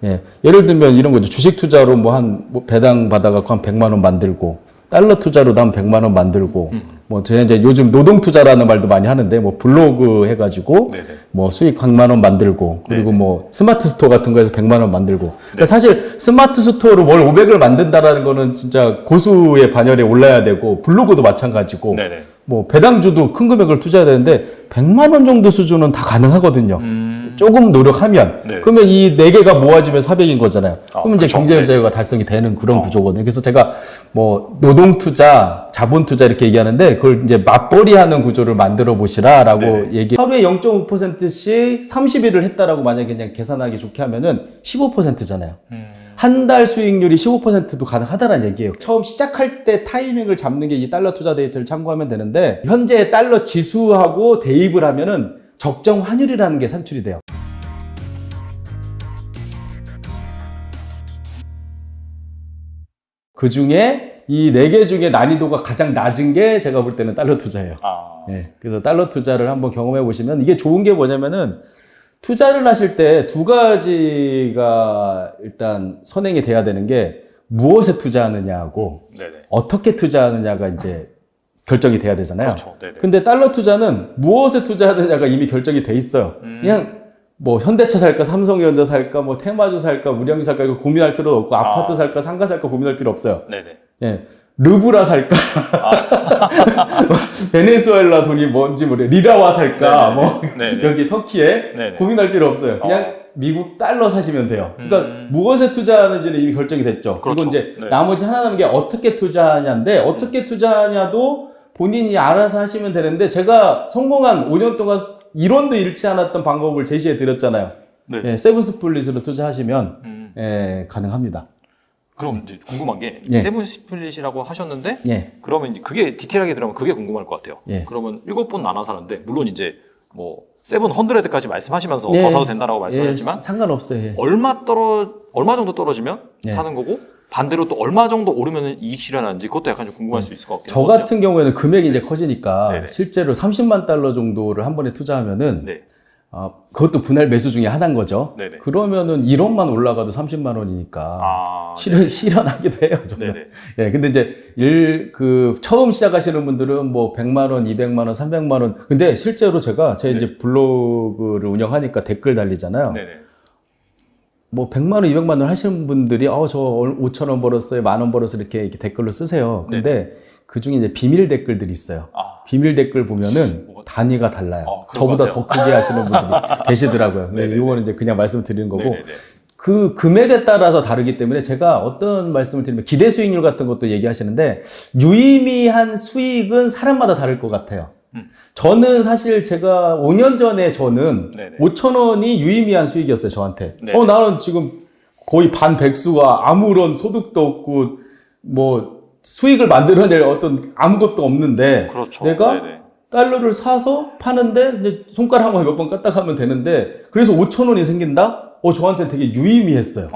예, 예를 들면 이런 거죠. 주식 투자로 뭐 배당 받아갖고 한 100만 원 만들고 달러 투자로도 한 100만 원 만들고 뭐 제가 이제 요즘 노동 투자라는 말도 많이 하는데 뭐 블로그 해가지고 뭐 수익 100만 원 만들고 그리고 뭐 스마트 스토어 같은 거에서 100만 원 만들고 그러니까 사실 스마트 스토어로 월 500을 만든다라는 거는 진짜 고수의 반열에 올라야 되고 블로그도 마찬가지고 뭐 배당주도 큰 금액을 투자해야 되는데 100만 원 정도 수준은 다 가능하거든요. 조금 노력하면. 네. 그러면 이 4개가 모아지면 400인 거잖아요. 그러면 이제 그렇죠. 경제적 자유가 달성이 되는 그런 구조거든요. 그래서 제가 뭐 노동 투자, 자본 투자 이렇게 얘기하는데 그걸 이제 맞벌이 하는 구조를 만들어 보시라라고 얘기. 하루에 0.5%씩 30일을 했다라고 만약에 그냥 계산하기 좋게 하면은 15%잖아요. 한 달 수익률이 15%도 가능하다는 얘기예요. 처음 시작할 때 타이밍을 잡는 게 이 달러 투자 데이터를 참고하면 되는데 현재 달러 지수하고 대입을 하면은 적정 환율이라는 게 산출이 돼요. 그 중에 이 4개 중에 난이도가 가장 낮은 게 제가 볼 때는 달러 투자예요. 네, 그래서 달러 투자를 한번 경험해 보시면 이게 좋은 게 뭐냐면은 투자를 하실 때 2가지가 일단 선행이 돼야 되는 게 무엇에 투자하느냐하고 어떻게 투자하느냐가 이제 결정이 돼야 되잖아요. 그렇죠. 근데 달러 투자는 무엇에 투자하느냐가 이미 결정이 돼 있어요. 그냥 뭐 현대차 살까, 삼성전자 살까, 뭐 테마주 살까, 무량주 살까 이거 고민할 필요 없고 아파트 살까, 상가 살까 고민할 필요 없어요. 예. 르브라 살까? 베네수엘라 돈이 뭔지 모르. 리라와 살까? 뭐 여기 터키에 고민할 필요 없어요. 그냥 미국 달러 사시면 돼요. 그러니까 무엇에 투자하는지는 이미 결정이 됐죠. 그리고 이제 나머지 하나 남은 게 어떻게 투자하냐인데 어떻게 투자하냐도 본인이 알아서 하시면 되는데 제가 성공한 5년 동안 이론도 잃지 않았던 방법을 제시해 드렸잖아요. 예, 세븐스플릿으로 투자하시면 가능합니다. 그럼 이제 궁금한 게 세븐스플릿이라고 하셨는데 그러면 이제 그게 디테일하게 들어가면 그게 궁금할 것 같아요. 그러면 7번 나눠서 하는데 물론 이제 뭐 700까지 말씀하시면서 더 사도 된다라고 말씀하셨지만 상관없어요. 얼마 정도 떨어지면 사는 거고 반대로 또 얼마 정도 오르면 이익 실현하는지 그것도 약간 좀 궁금할 수 있을 것 같긴 저 같은 경우에는 금액이 이제 커지니까 실제로 30만 달러 정도를 한 번에 투자하면은 그것도 분할 매수 중에 하나인 거죠. 그러면은 1억만 올라가도 30만 원이니까 실현하기도 해요. 저는. 근데 이제 처음 시작하시는 분들은 뭐 100만 원, 200만 원, 300만 원. 근데 실제로 제가 제 이제 블로그를 운영하니까 댓글 달리잖아요. 뭐 100만 원, 200만 원 하시는 분들이 저 5천 원 벌었어요, 10,000원 벌었어요 이렇게 댓글로 쓰세요. 근데 그 중에 이제 비밀 댓글들이 있어요. 비밀 댓글 보면은 단위가 달라요. 저보다 더 크게 하시는 분들이 계시더라고요. 근데 이거는 이제 그냥 말씀드리는 거고. 그 금액에 따라서 다르기 때문에 제가 어떤 말씀을 드리면 기대 수익률 같은 것도 얘기하시는데 유의미한 수익은 사람마다 다를 것 같아요. 저는 사실 제가 5년 전에 저는 5,000원이 유의미한 수익이었어요, 저한테. 나는 지금 거의 반백수가 아무런 소득도 없고 뭐 수익을 만들어낼 어떤 아무것도 없는데 내가 달러를 사서 파는데 이제 손가락만 몇 번 까딱하면 되는데 그래서 5,000원이 생긴다? 저한테 되게 유의미했어요.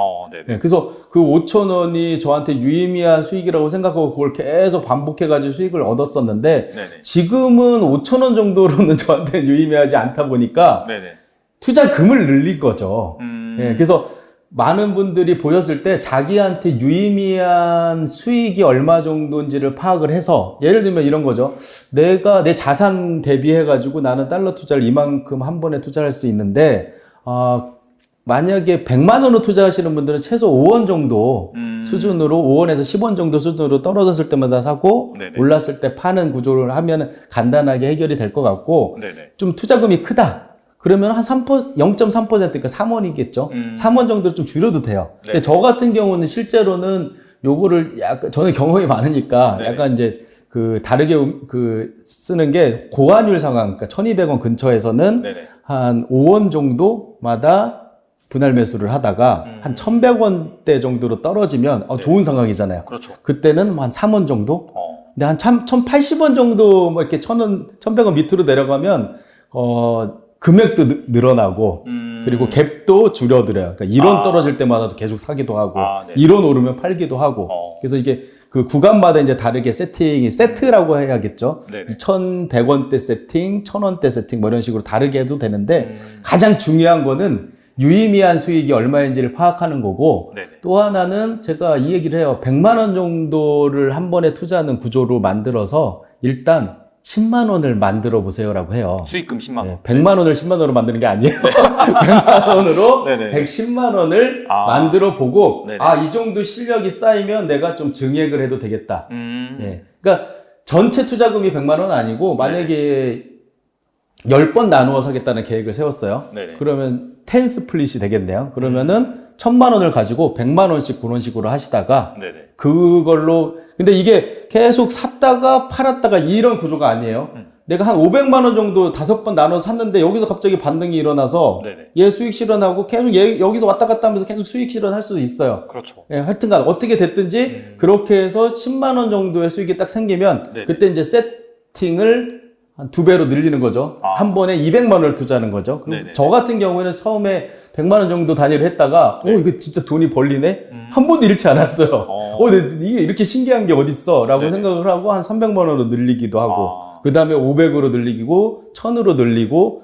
그래서 그 5,000원이 저한테 유의미한 수익이라고 생각하고 그걸 계속 반복해가지고 수익을 얻었었는데 지금은 5,000원 정도로는 저한테 유의미하지 않다 보니까 투자금을 늘린 거죠. 그래서 많은 분들이 보셨을 때 자기한테 유의미한 수익이 얼마 정도인지를 파악을 해서 예를 들면 이런 거죠. 내가 내 자산 대비해가지고 나는 달러 투자를 이만큼 한 번에 투자할 수 있는데 만약에 100만 원으로 투자하시는 분들은 최소 5원 정도 수준으로 5원에서 10원 정도 수준으로 떨어졌을 때마다 사고 올랐을 때 파는 구조를 하면 간단하게 해결이 될 것 같고 좀 투자금이 크다. 그러면 한 0.3% 그러니까 3원이겠죠. 3원 정도 좀 줄여도 돼요. 근데 저 같은 경우는 실제로는 요거를 약간 저는 경험이 많으니까 약간 이제 다르게 쓰는 게 고환율 상황, 그러니까 1,200원 근처에서는 한 5원 정도마다 분할 매수를 하다가 한 1,100원대 정도로 떨어지면 좋은 상황이잖아요. 그때는 한 3원 정도? 근데 한 1,080원 정도 뭐 이렇게 1,000원, 1,100원 밑으로 내려가면 금액도 늘어나고 그리고 갭도 줄여들어요. 그러니까 1원 떨어질 때마다도 계속 사기도 하고 1원 오르면 팔기도 하고 그래서 이게 그 구간마다 이제 다르게 세트라고 해야겠죠. 2,100원대 세팅, 1,000원대 세팅 뭐 이런 식으로 다르게 해도 되는데 가장 중요한 거는 유의미한 수익이 얼마인지를 파악하는 거고 또 하나는 제가 이 얘기를 해요. 100만 원 정도를 한 번에 투자하는 구조로 만들어서 일단 10만 원을 만들어 보세요라고 해요. 수익금 10만 원. 100만 원을 10만 원으로 만드는 게 아니에요. 100만 원으로 110만 원을 만들어 보고 이 정도 실력이 쌓이면 내가 좀 증액을 해도 되겠다. 그러니까 전체 투자금이 100만 원 아니고 만약에 10번 나누어 사겠다는 계획을 세웠어요. 네네. 그러면 10 스플릿이 되겠네요. 그러면은 1000만 원을 가지고 100만 원씩 그런 식으로 하시다가 네네. 그걸로 근데 이게 계속 샀다가 팔았다가 이런 구조가 아니에요. 내가 한 500만 원 정도 5번 나눠서 샀는데 여기서 갑자기 반등이 일어나서 네네. 얘 수익 실현하고 계속 얘 여기서 왔다 갔다 하면서 계속 수익 실현할 수도 있어요. 그렇죠. 예, 하여튼간 어떻게 됐든지 그렇게 해서 10만 원 정도의 수익이 딱 생기면 네네. 그때 이제 세팅을 한 2배로 늘리는 거죠. 한 번에 200만 원을 투자하는 거죠. 그럼 저 같은 경우에는 처음에 100만 원 정도 단위를 했다가 이거 진짜 돈이 벌리네? 한 번도 잃지 않았어요. 근데 이게 이렇게 신기한 게 어딨어? 라고 생각을 하고 한 300만 원으로 늘리기도 하고 그 다음에 500으로 늘리고 1000으로 늘리고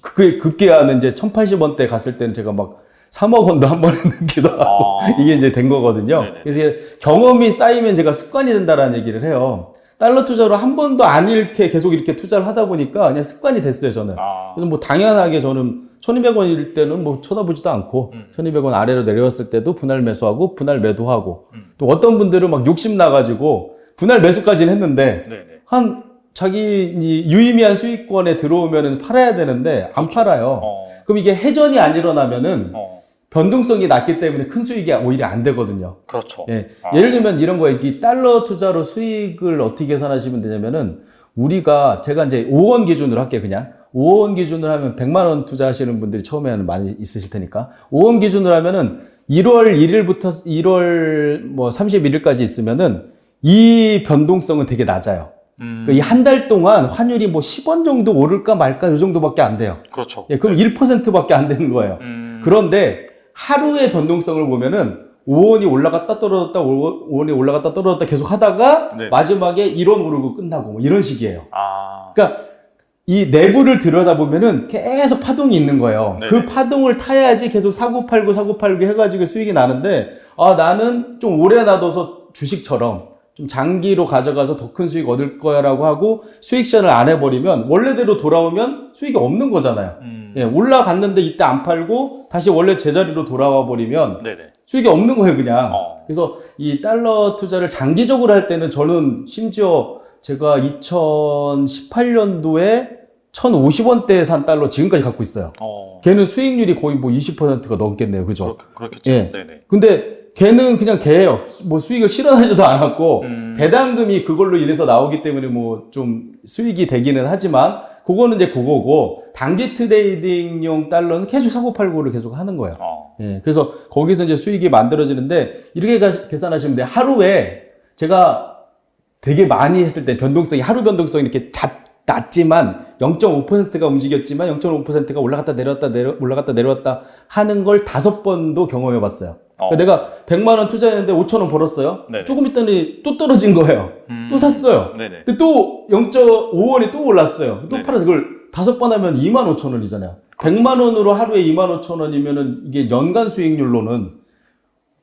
그게 급기야는 이제 1080원대 갔을 때는 제가 막 3억 원도 한 번에 넣기도 하고 이게 이제 된 거거든요. 네네. 그래서 이게 경험이 쌓이면 제가 습관이 된다라는 얘기를 해요. 달러 투자로 한 번도 안 잃게 계속 이렇게 투자를 하다 보니까 그냥 습관이 됐어요, 저는. 그래서 뭐 당연하게 저는 1200원일 때는 뭐 쳐다보지도 않고 1200원 아래로 내려왔을 때도 분할 매수하고 분할 매도하고 또 어떤 분들은 막 욕심 나가지고 분할 매수까지는 했는데 네네. 한 자기 유의미한 수익권에 들어오면은 팔아야 되는데 안 팔아요. 그럼 이게 회전이 안 일어나면은 변동성이 낮기 때문에 큰 수익이 오히려 안 되거든요. 그렇죠. 예. 예를 들면 이런 거예요. 이 달러 투자로 수익을 어떻게 계산하시면 되냐면은 우리가 제가 이제 5원 기준으로 할게요. 그냥 5원 기준으로 하면 100만 원 투자하시는 분들이 처음에는 많이 있으실 테니까 5원 기준으로 하면은 1월 1일부터 1월 뭐 31일까지 있으면은 이 변동성은 되게 낮아요. 이 한 달 동안 환율이 뭐 10원 정도 오를까 말까 요 정도밖에 안 돼요. 그렇죠. 예, 그럼 1%밖에 안 되는 거예요. 그런데 하루의 변동성을 보면은 5원이 올라갔다 떨어졌다 5원이 올라갔다 떨어졌다 계속 하다가 네. 마지막에 1원 오르고 끝나고 뭐 이런 식이에요. 그러니까 이 내부를 들여다보면은 계속 파동이 있는 거예요. 네네. 그 파동을 타야지 계속 사고 팔고 해가지고 수익이 나는데 나는 좀 오래 놔둬서 주식처럼 좀 장기로 가져가서 더 큰 수익 얻을 거야라고 하고 수익 실현을 안 해버리면 원래대로 돌아오면 수익이 없는 거잖아요. 예, 올라갔는데 이때 안 팔고 다시 원래 제자리로 돌아와 버리면 네네. 수익이 없는 거예요, 그냥. 그래서 이 달러 투자를 장기적으로 할 때는 저는 심지어 제가 2018년도에 1,050원대에 산 달러 지금까지 갖고 있어요. 걔는 수익률이 거의 뭐 20%가 넘겠네요, 그죠? 그렇겠죠. 예. 네네. 근데 걔는 그냥 걔예요. 뭐 수익을 실현하지도 않았고 배당금이 그걸로 인해서 나오기 때문에 뭐 좀 수익이 되기는 하지만 그거는 이제 그거고 단기 트레이딩용 달러는 계속 사고 팔고를 계속 하는 거예요. 예. 그래서 거기서 이제 수익이 만들어지는데 이렇게 계산하시면 돼요. 하루에 제가 되게 많이 했을 때 변동성이 하루 변동성이 이렇게 낮지만 0.5%가 움직였지만 0.5%가 올라갔다 내려왔다 하는 걸 5번도 경험해 봤어요. 그러니까 내가 100만 원 투자했는데 5천 원 벌었어요. 네네. 조금 있더니 또 떨어진 거예요. 또 샀어요. 네네. 근데 또 0.5원이 또 올랐어요. 또 네네. 팔아서 그걸 5번 하면 2만 5천 원이잖아요. 100만 원으로 하루에 2만 5천 원이면은 이게 연간 수익률로는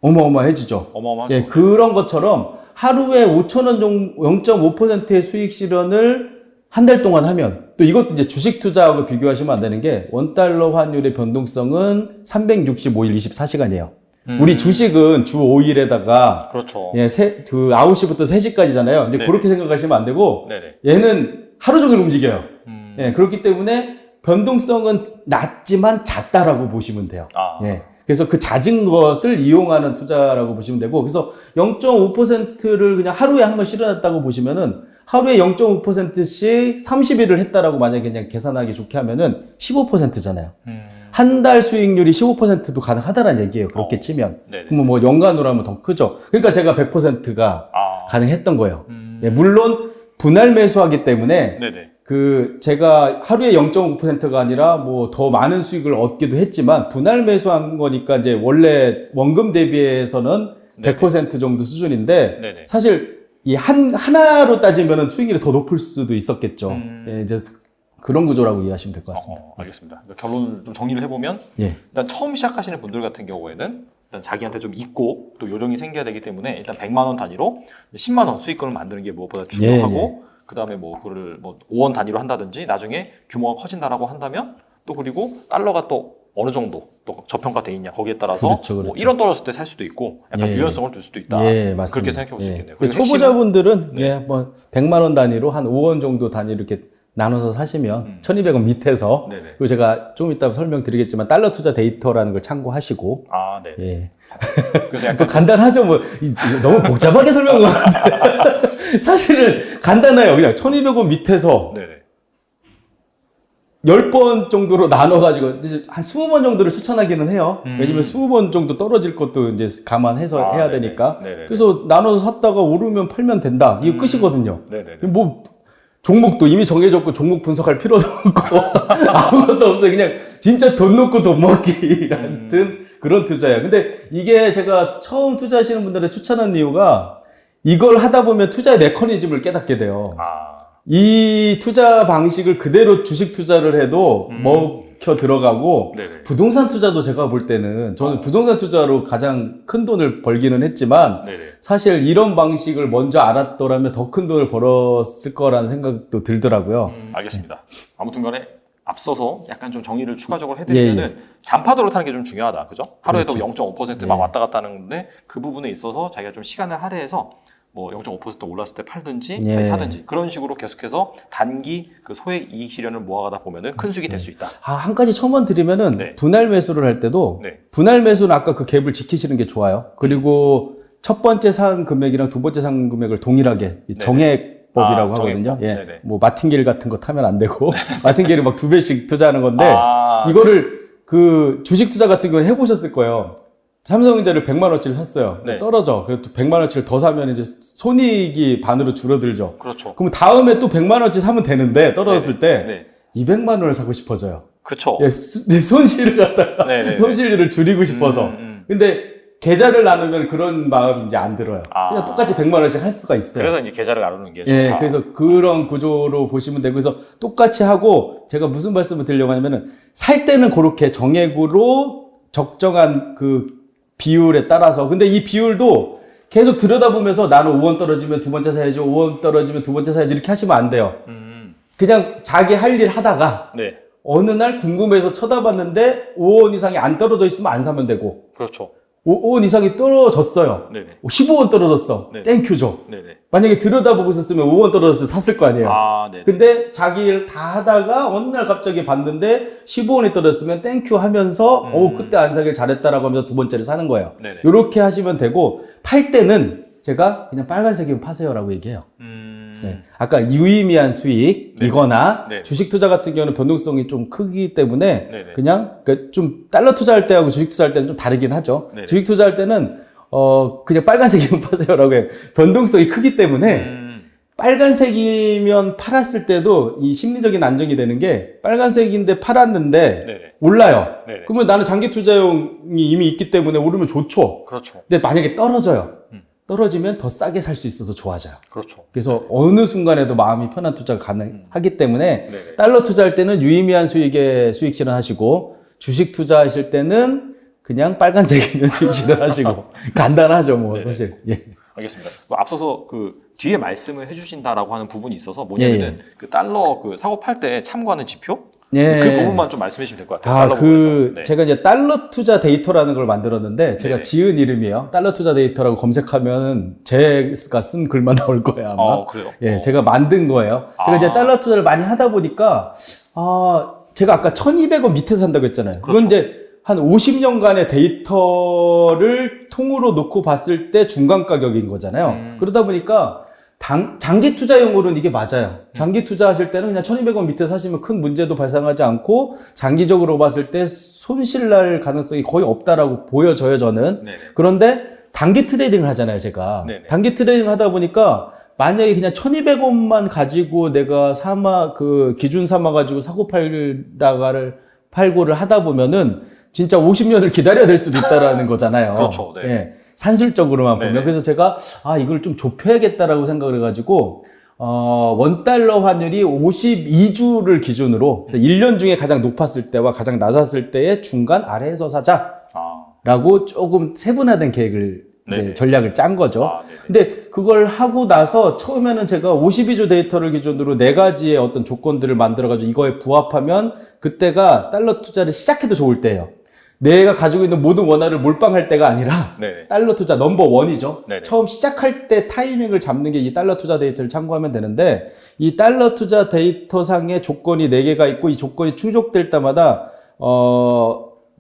어마어마해지죠. 어마어마하죠. 예, 그런 것처럼 하루에 5천 원 정도 0.5%의 수익 실현을 한 달 동안 하면 또 이것도 이제 주식 투자하고 비교하시면 안 되는 게 원달러 환율의 변동성은 365일 24시간이에요. 우리 주식은 주 5일에다가 그렇죠. 예, 9시부터 3시까지잖아요. 근데 네네. 그렇게 생각하시면 안 되고 네네. 얘는 하루 종일 움직여요. 예, 그렇기 때문에 변동성은 낮지만 잦다라고 보시면 돼요. 예. 그래서 그 잦은 것을 이용하는 투자라고 보시면 되고, 그래서 0.5%를 그냥 하루에 한 번 실현했다고 보시면은 하루에 0.5%씩 30일을 했다라고 만약에 그냥 계산하기 좋게 하면은 15%잖아요. 한 달 수익률이 15%도 가능하다는 얘기예요. 그렇게 치면. 네네. 그러면 뭐 연간으로 하면 더 크죠. 그러니까 제가 100%가 가능했던 거예요. 예, 물론 분할 매수하기 때문에 네네. 제가 하루에 0.5%가 아니라 뭐 더 많은 수익을 얻기도 했지만 분할 매수한 거니까 이제 원래 원금 대비해서는 100% 정도 수준인데 네네. 사실 이 하나로 따지면은 수익률이 더 높을 수도 있었겠죠. 예, 이제 그런 구조라고 이해하시면 될 것 같습니다. 알겠습니다. 그러니까 결론을 좀 정리를 해보면 예. 일단 처음 시작하시는 분들 같은 경우에는 일단 자기한테 좀 있고 또 요령이 생겨야 되기 때문에 일단 100만 원 단위로 10만 원 수익금을 만드는 게 무엇보다 중요하고 그 다음에 뭐 그걸 뭐 5원 단위로 한다든지 나중에 규모가 커진다라고 한다면 또 그리고 달러가 또 어느 정도 또 저평가돼 있냐 거기에 따라서 그렇죠. 뭐 1원 떨어졌을 때 살 수도 있고 약간 예. 유연성을 줄 수도 있다. 예, 맞습니다. 그렇게 생각해 볼 수 예. 있겠네요. 초보자분들은 네. 예, 뭐 100만 원 단위로 한 5원 정도 단위로 이렇게 나눠서 사시면 1,200원 밑에서 네네. 그리고 제가 좀 이따 설명드리겠지만 달러 투자 데이터라는 걸 참고하시고 아, 네. 예. 그래서 약간 간단하죠. 뭐 너무 복잡하게 설명을 하는데 사실은 간단해요. 그냥 1,200원 밑에서 네네. 10번 정도로 나눠가지고 이제 한 20번 정도를 추천하기는 해요. 왜냐면 20번 정도 떨어질 것도 이제 감안해서 해야 네네. 되니까. 네네네. 그래서 나눠서 샀다가 오르면 팔면 된다. 이거 끝이거든요. 네네네. 뭐 종목도 이미 정해졌고 종목 분석할 필요도 없고 아무것도 없어요. 그냥 진짜 돈 놓고 돈 먹기 같은 그런 투자예요. 근데 이게 제가 처음 투자하시는 분들한테 추천한 이유가 이걸 하다 보면 투자의 메커니즘을 깨닫게 돼요. 이 투자 방식을 그대로 주식 투자를 해도 먹혀 들어가고 네네. 부동산 투자도 제가 볼 때는 저는 부동산 투자로 가장 큰 돈을 벌기는 했지만 네네. 사실 이런 방식을 먼저 알았더라면 더 큰 돈을 벌었을 거라는 생각도 들더라고요. 알겠습니다. 아무튼 간에 앞서서 약간 좀 정리를 추가적으로 해드리면은 잔파도로 타는 게 좀 중요하다. 그죠? 하루에도 그렇죠. 0.5% 막 왔다 갔다 하는 건데 그 부분에 있어서 자기가 좀 시간을 할애해서 뭐 0.5% 올랐을 때 팔든지 사든지 그런 식으로 계속해서 단기 그 소액 이익 실현을 모아가다 보면은 큰 수익이 될 수 있다. 한 가지 첨언 드리면은 네. 분할 매수를 할 때도 네. 분할 매수는 아까 그 갭을 지키시는 게 좋아요. 그리고 첫 번째 산 금액이랑 두 번째 산 금액을 동일하게 이 정액법이라고 하거든요. 정액법. 예. 네네. 뭐 마틴게일 같은 거 타면 안 되고 마틴게일은 막 2배씩 투자하는 건데 아, 이거를 그 주식 투자 같은 경우는 해보셨을 거예요. 삼성전자를 100만 원어치를 샀어요. 네. 떨어져. 그래도 100만 원어치를 더 사면 이제 손익이 반으로 줄어들죠. 그렇죠. 그럼 다음에 또 100만 원어치 사면 되는데 떨어졌을 때 네. 200만 원을 사고 싶어져요. 그렇죠. 예, 손실을 갖다가 네네네. 손실을 줄이고 싶어서. 근데 계좌를 나누면 그런 마음이 이제 안 들어요. 그냥 똑같이 100만 원씩 할 수가 있어요. 그래서 이제 계좌를 나누는 게 예, 좋다. 그래서 그런 구조로 보시면 되고, 그래서 똑같이 하고, 제가 무슨 말씀을 드리려고 하냐면은, 살 때는 그렇게 정액으로 적정한 그 비율에 따라서, 근데 이 비율도 계속 들여다보면서 나는 5원 떨어지면 두 번째 사야지, 5원 떨어지면 두 번째 사야지, 이렇게 하시면 안 돼요. 그냥 자기 할 일 하다가, 네. 어느 날 궁금해서 쳐다봤는데, 5원 이상이 안 떨어져 있으면 안 사면 되고, 그렇죠. 5원 이상이 떨어졌어요. 네네. 15원 떨어졌어. 네. 땡큐죠. 네네. 만약에 들여다보고 있었으면 5원 떨어졌을 때 샀을 거 아니에요. 네네. 근데 자기 일 다 하다가 어느 날 갑자기 봤는데 15원이 떨어졌으면 땡큐 하면서 그때 안 사길 잘했다라고 하면서 두 번째를 사는 거예요. 네네. 이렇게 하시면 되고 팔 때는 제가 그냥 빨간색이면 파세요라고 얘기해요. 네. 아까 유의미한 수익이거나 네. 주식 투자 같은 경우는 변동성이 좀 크기 때문에 네네. 그냥 좀 달러 투자할 때하고 주식 투자할 때는 좀 다르긴 하죠. 네네. 주식 투자할 때는 그냥 빨간색이면 파세요라고 해요. 변동성이 크기 때문에 빨간색이면 팔았을 때도 이 심리적인 안정이 되는 게 빨간색인데 팔았는데 네네. 올라요. 네네. 그러면 나는 장기 투자용이 이미 있기 때문에 오르면 좋죠. 그렇죠. 근데 만약에 떨어져요. 떨어지면 더 싸게 살 수 있어서 좋아져요. 그렇죠. 그래서 어느 순간에도 마음이 편한 투자가 가능하기 때문에 네네. 달러 투자할 때는 유의미한 수익에 수익 실현하시고 주식 투자하실 때는 그냥 빨간색이면 수익 실현하시고 간단하죠, 뭐 네네. 사실. 예. 알겠습니다. 앞서서 그 뒤에 말씀을 해주신다라고 하는 부분이 있어서 뭐냐면은 그 달러 그 사고 팔 때 참고하는 지표 예. 그 부분만 좀 말씀해 주시면 될 것 같아요. 달러 부분에서. 네. 제가 이제 달러 투자 데이터라는 걸 만들었는데 제가 네네. 지은 이름이에요. 달러 투자 데이터라고 검색하면 제가 쓴 글만 나올 거예요, 아마. 그래요? 예, 제가 만든 거예요. 제가 이제 달러 투자를 많이 하다 보니까 제가 아까 1,200원 밑에서 산다고 했잖아요. 그건 그렇죠. 이제 한 50년간의 데이터를 통으로 놓고 봤을 때 중간 가격인 거잖아요. 그러다 보니까 장기 투자용으로는 이게 맞아요. 장기 투자하실 때는 그냥 1,200원 밑에 사시면 큰 문제도 발생하지 않고 장기적으로 봤을 때 손실 날 가능성이 거의 없다라고 보여져요, 저는. 네네. 그런데 단기 트레이딩을 하잖아요, 제가. 네네. 단기 트레이딩 하다 보니까 만약에 그냥 1,200원만 가지고 내가 기준 삼아 가지고 사고 팔고를 하다 보면은 진짜 50년을 기다려야 될 수도 있다라는 거잖아요. 그렇죠. 네. 예. 산술적으로만 보면. 네네. 그래서 제가 이걸 좀 좁혀야겠다라고 생각을 해가지고 원달러 환율이 52주를 기준으로 1년 중에 가장 높았을 때와 가장 낮았을 때의 중간 아래에서 사자라고 조금 세분화된 계획을 이제 전략을 짠 거죠. 네네. 근데 그걸 하고 나서 처음에는 제가 52주 데이터를 기준으로 4가지의 어떤 조건들을 만들어가지고 이거에 부합하면 그때가 달러 투자를 시작해도 좋을 때예요. 내가 가지고 있는 모든 원화를 몰빵할 때가 아니라 네네. 달러 투자 넘버 원이죠. 네네. 처음 시작할 때 타이밍을 잡는 게 이 달러 투자 데이터를 참고하면 되는데 이 달러 투자 데이터상의 조건이 4개가 있고 이 조건이 충족될 때마다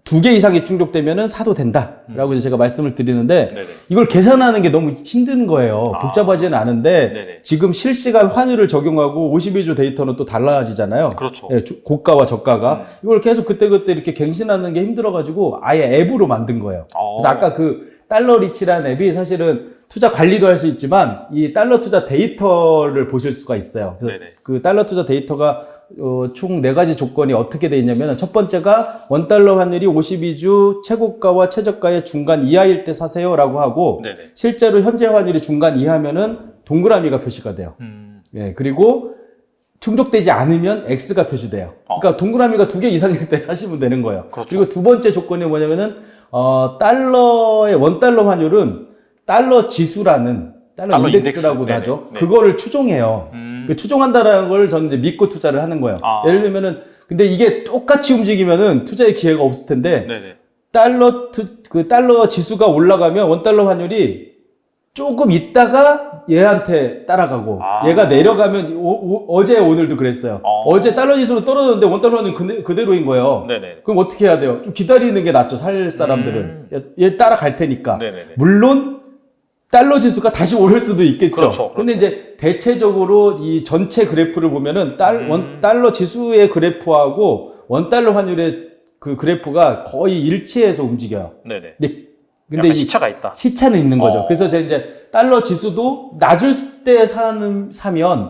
2개 이상이 충족되면은 사도 된다라고 이제 제가 말씀을 드리는데 네네. 이걸 계산하는 게 너무 힘든 거예요. 복잡하지는 않은데 네네. 지금 실시간 환율을 적용하고 52주 데이터는 또 달라지잖아요. 그렇죠. 예, 고가와 저가가 이걸 계속 그때그때 이렇게 갱신하는 게 힘들어가지고 아예 앱으로 만든 거예요. 그래서 아까 그 달러 리치라는 앱이 사실은 투자 관리도 할 수 있지만 이 달러 투자 데이터를 보실 수가 있어요. 그래서 그 달러 투자 데이터가 총 4가지 조건이 어떻게 돼 있냐면 첫 번째가 원달러 환율이 52주 최고가와 최저가의 중간 이하일 때 사세요라고 하고 네네. 실제로 현재 환율이 중간 이하면은 동그라미가 표시가 돼요. 예, 그리고 충족되지 않으면 X가 표시돼요. 그러니까 동그라미가 2개 이상일 때 사시면 되는 거예요. 그렇죠. 그리고 두 번째 조건이 뭐냐면은 달러의 원달러 환율은 달러 지수라는 달러 인덱스라고도 인덱스. 하죠. 네네. 그거를 추종해요. 그 추종한다라는 걸 저는 이제 믿고 투자를 하는 거예요. 예를 들면은 근데 이게 똑같이 움직이면은 투자의 기회가 없을 텐데 네네. 달러 지수가 올라가면 원달러 환율이 조금 있다가 얘한테 따라가고 얘가 내려가면 어제 오늘도 그랬어요. 어제 달러 지수로 떨어졌는데 원달러 환율 그대로인 거예요. 네네. 그럼 어떻게 해야 돼요? 좀 기다리는 게 낫죠. 살 사람들은 얘 따라갈 테니까. 네네네. 물론 달러 지수가 다시 오를 수도 있겠죠. 그렇죠. 근데 이제 대체적으로 이 전체 그래프를 보면은 달러 지수의 그래프하고 원달러 환율의 그 그래프가 거의 일치해서 움직여요. 네네. 근데 이 시차가 있다. 시차는 있는 거죠. 그래서 제가 이제 달러 지수도 낮을 때 사면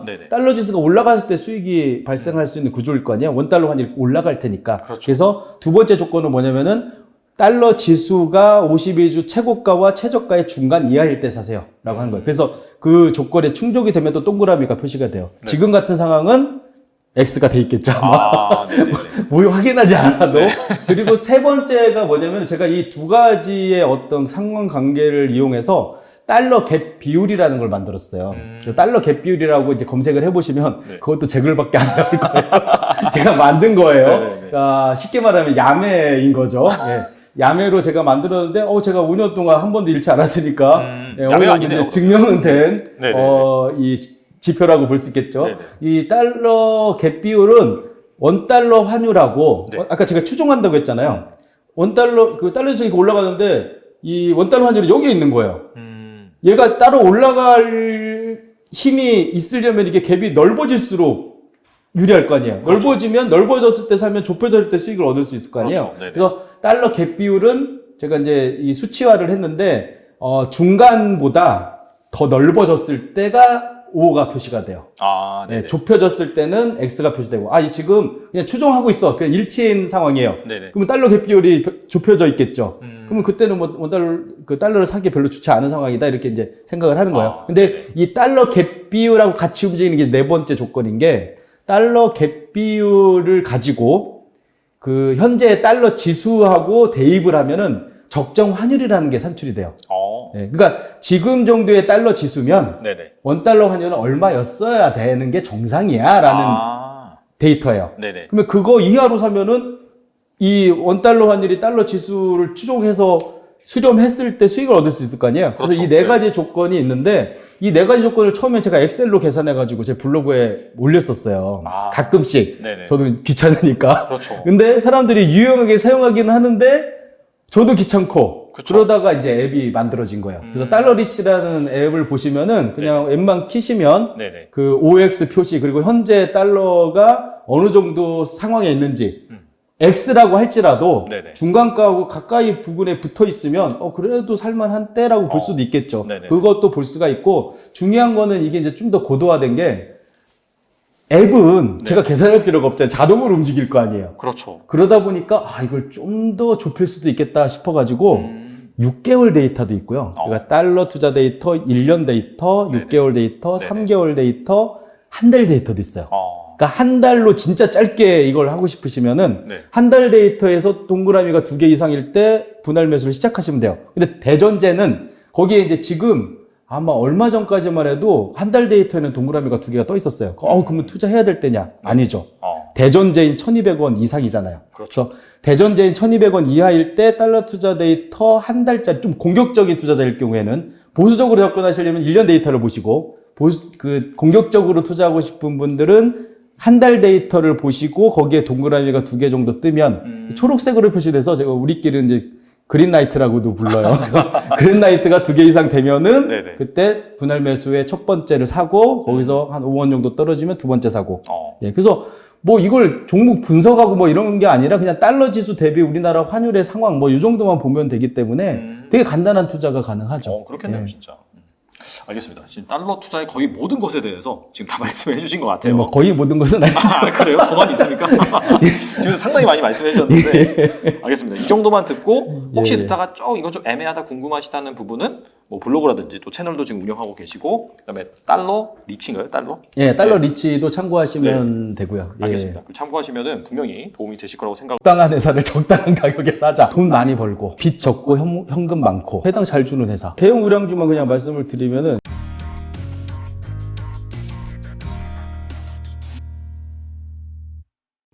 네네. 달러 지수가 올라갔을 때 수익이 발생할 수 있는 구조일 거 아니에요. 원달러 환율이 올라갈 테니까. 그렇죠. 그래서 두 번째 조건은 뭐냐면은 달러 지수가 52주 최고가와 최저가의 중간 이하일 때 사세요. 라고 하는 거예요. 그래서 그 조건에 충족이 되면 또 동그라미가 표시가 돼요. 네. 지금 같은 상황은 X가 돼 있겠죠. 아마. 뭐 확인하지 않아도. 네. 그리고 세 번째가 뭐냐면 제가 이 2가지의 어떤 상관관계를 이용해서 달러 갭 비율이라는 걸 만들었어요. 달러 갭 비율이라고 이제 검색을 해보시면 그것도 제 글밖에 안 나올 거예요. 제가 만든 거예요. 그러니까 쉽게 말하면 야매인 거죠. 예. 야매로 제가 만들었는데, 제가 5년 동안 한 번도 잃지 않았으니까, 야매 아니네요. 증명은 된, 이 지표라고 볼 수 있겠죠. 네네. 이 달러 갭 비율은 원달러 환율하고, 아까 제가 추종한다고 했잖아요. 원달러, 그 달러 수익이 올라가는데, 이 원달러 환율이 여기에 있는 거예요. 얘가 따로 올라갈 힘이 있으려면 이게 갭이 넓어질수록 유리할 거 아니에요. 그렇죠. 넓어지면 넓어졌을 때 사면 좁혀질 때 수익을 얻을 수 있을 거 아니에요. 그렇죠. 그래서 달러 갭 비율은 제가 이제 이 수치화를 했는데 중간보다 더 넓어졌을 때가 O가 표시가 돼요. 네, 좁혀졌을 때는 X가 표시되고, 지금 그냥 추종하고 있어. 그냥 일치인 상황이에요. 네네. 그러면 달러 갭 비율이 좁혀져 있겠죠. 그러면 그때는 뭐 달러를 사기 별로 좋지 않은 상황이다. 이렇게 이제 생각을 하는 거예요. 근데 이 달러 갭 비율하고 같이 움직이는 게 네 번째 조건인 게, 달러 갭 비율을 가지고 그 현재 달러 지수하고 대입을 하면은 적정 환율이라는 게 산출이 돼요. 네, 그러니까 지금 정도의 달러 지수면 원달러 환율은 얼마였어야 되는 게 정상이야라는 데이터예요. 그러면 그거 이하로 사면은 이 원달러 환율이 달러 지수를 추종해서 수렴했을 때 수익을 얻을 수 있을 거 아니에요. 그래서 이 4가지 조건이 있는데 이 4가지 조건을 처음에 제가 엑셀로 계산해가지고 제 블로그에 올렸었어요. 가끔씩. 저도 귀찮으니까. 근데 사람들이 유용하게 사용하기는 하는데 저도 귀찮고 그러다가 이제 앱이 만들어진 거예요. 그래서 달러 리치라는 앱을 보시면은 그냥 앱만 키시면 그 OX 표시 그리고 현재 달러가 어느 정도 상황에 있는지 X라고 할지라도 중간가하고 가까이 부근에 붙어 있으면 그래도 살만한 때라고 볼 수도 있겠죠. 그것도 볼 수가 있고 중요한 거는 이게 이제 좀 더 고도화된 게 앱은 제가 계산할 필요가 없잖아요. 자동으로 움직일 거 아니에요. 그렇죠. 그러다 보니까 이걸 좀 더 좁힐 수도 있겠다 싶어가지고 6개월 데이터도 있고요. 그러니까 달러 투자 데이터, 1년 데이터, 6개월 데이터, 3개월 데이터, 한 달 데이터도 있어요. 그러니까 한 달로 진짜 짧게 이걸 하고 싶으시면은 한 달 데이터에서 동그라미가 2개 이상일 때 분할 매수를 시작하시면 돼요. 근데 대전제는 거기에 이제 지금 아마 얼마 전까지만 해도 한 달 데이터에는 동그라미가 2개가 떠 있었어요. 그러면 투자해야 될 때냐? 아니죠. 대전제인 1,200원 이상이잖아요. 그렇죠. 그래서 대전제인 1,200원 이하일 때 달러 투자 데이터 한 달짜리 좀 공격적인 투자자일 경우에는 보수적으로 접근하시려면 1년 데이터를 보시고 공격적으로 투자하고 싶은 분들은 한 달 데이터를 보시고 거기에 동그라미가 2개 정도 뜨면 초록색으로 표시돼서 제가 우리끼리는 이제 그린라이트라고도 불러요. 그린라이트가 2개 이상 되면은 네네. 그때 분할 매수의 첫 번째를 사고 거기서 한 5원 정도 떨어지면 두 번째 사고. 예, 그래서 뭐 이걸 종목 분석하고 뭐 이런 게 아니라 그냥 달러 지수 대비 우리나라 환율의 상황 뭐 이 정도만 보면 되기 때문에 되게 간단한 투자가 가능하죠. 그렇겠네요, 예. 진짜. 알겠습니다. 지금 달러 투자의 거의 모든 것에 대해서 지금 다 말씀해 주신 것 같아요. 네, 뭐 거의 모든 것은 아니죠. 그래요? 더 많이 있습니까? 지금 상당히 많이 말씀해 주셨는데 알겠습니다. 이 정도만 듣고 혹시 듣다가 이건 좀 애매하다 궁금하시다는 부분은 뭐 블로그라든지 또 채널도 지금 운영하고 계시고 그다음에 달러 리치인가요? 달러? 예, 달러 리치도 참고하시면 되고요. 알겠습니다. 참고하시면은 분명히 도움이 되실 거라고 적당한 회사를 적당한 가격에 사자. 돈 많이 벌고 빚 적고 현금 많고 해당 잘 주는 회사. 대형 우량주만 그냥 말씀을 드리면은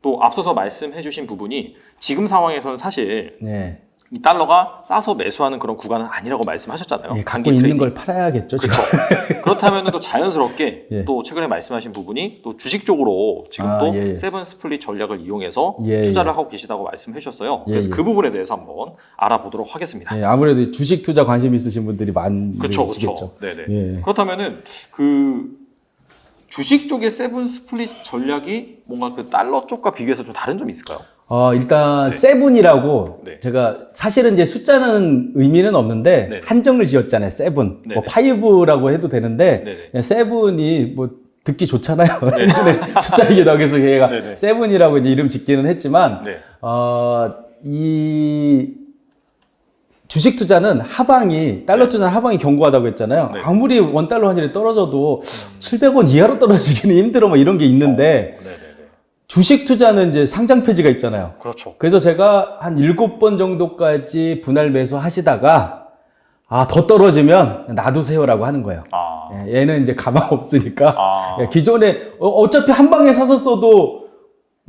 또 앞서서 말씀해 주신 부분이 지금 상황에서는 사실 네. 이 달러가 싸서 매수하는 그런 구간은 아니라고 말씀하셨잖아요. 예, 갖고 있는 걸 팔아야겠죠. 그렇죠. 그렇다면 또 자연스럽게 예. 또 최근에 말씀하신 부분이 또 주식 쪽으로 지금 또 세븐 스플릿 전략을 이용해서 투자를 하고 계시다고 말씀해 주셨어요. 그래서 그 부분에 대해서 한번 알아보도록 하겠습니다. 예, 아무래도 주식 투자 관심 있으신 분들이 많으시겠죠. 그렇죠. 네네. 그렇다면은 주식 쪽의 세븐 스플릿 전략이 뭔가 그 달러 쪽과 비교해서 좀 다른 점이 있을까요? 일단 세븐이라고 제가 사실은 이제 숫자는 의미는 없는데 한정을 지었잖아요. 세븐. 뭐 파이브라고 해도 되는데 세븐이 뭐 듣기 좋잖아요. 숫자이기도 하고 해서 얘가 세븐이라고 이제 이름 짓기는 했지만 이 주식 투자는 달러 투자는 하방이 견고하다고 했잖아요. 아무리 원달러 환율이 떨어져도 700원 이하로 떨어지기는 힘들어 뭐 이런 게 있는데 주식 투자는 이제 상장 폐지가 있잖아요. 그렇죠. 그래서 제가 한 7번 정도까지 분할 매수 하시다가 더 떨어지면 놔두세요라고 하는 거예요. 얘는 이제 가망 없으니까 기존에 어차피 한 방에 샀었어도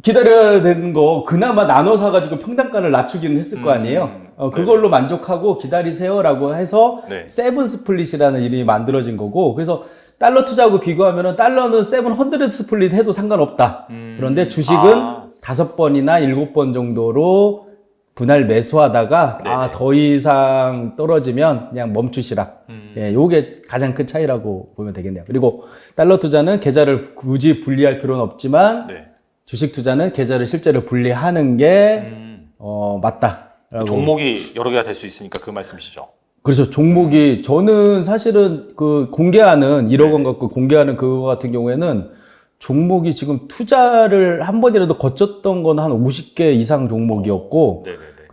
기다려야 되는 거 그나마 나눠 사가지고 평단가를 낮추기는 했을 거 아니에요. 그걸로 만족하고 기다리세요라고 해서 세븐 스플릿이라는 이름이 만들어진 거고 그래서 달러 투자하고 비교하면은 달러는 700 스플릿 해도 상관없다. 그런데 주식은 5번이나 7번 정도로 분할 매수하다가 더 이상 떨어지면 그냥 멈추시라. 예, 요게 가장 큰 차이라고 보면 되겠네요. 그리고 달러 투자는 계좌를 굳이 분리할 필요는 없지만 주식 투자는 계좌를 실제로 분리하는 게 맞다. 종목이 여러 개가 될 수 있으니까 그 말씀이시죠? 그렇죠. 종목이 저는 사실은 공개하는 1억 원 갖고 공개하는 그거 같은 경우에는 종목이 지금 투자를 한 번이라도 거쳤던 건 한 50개 이상 종목이었고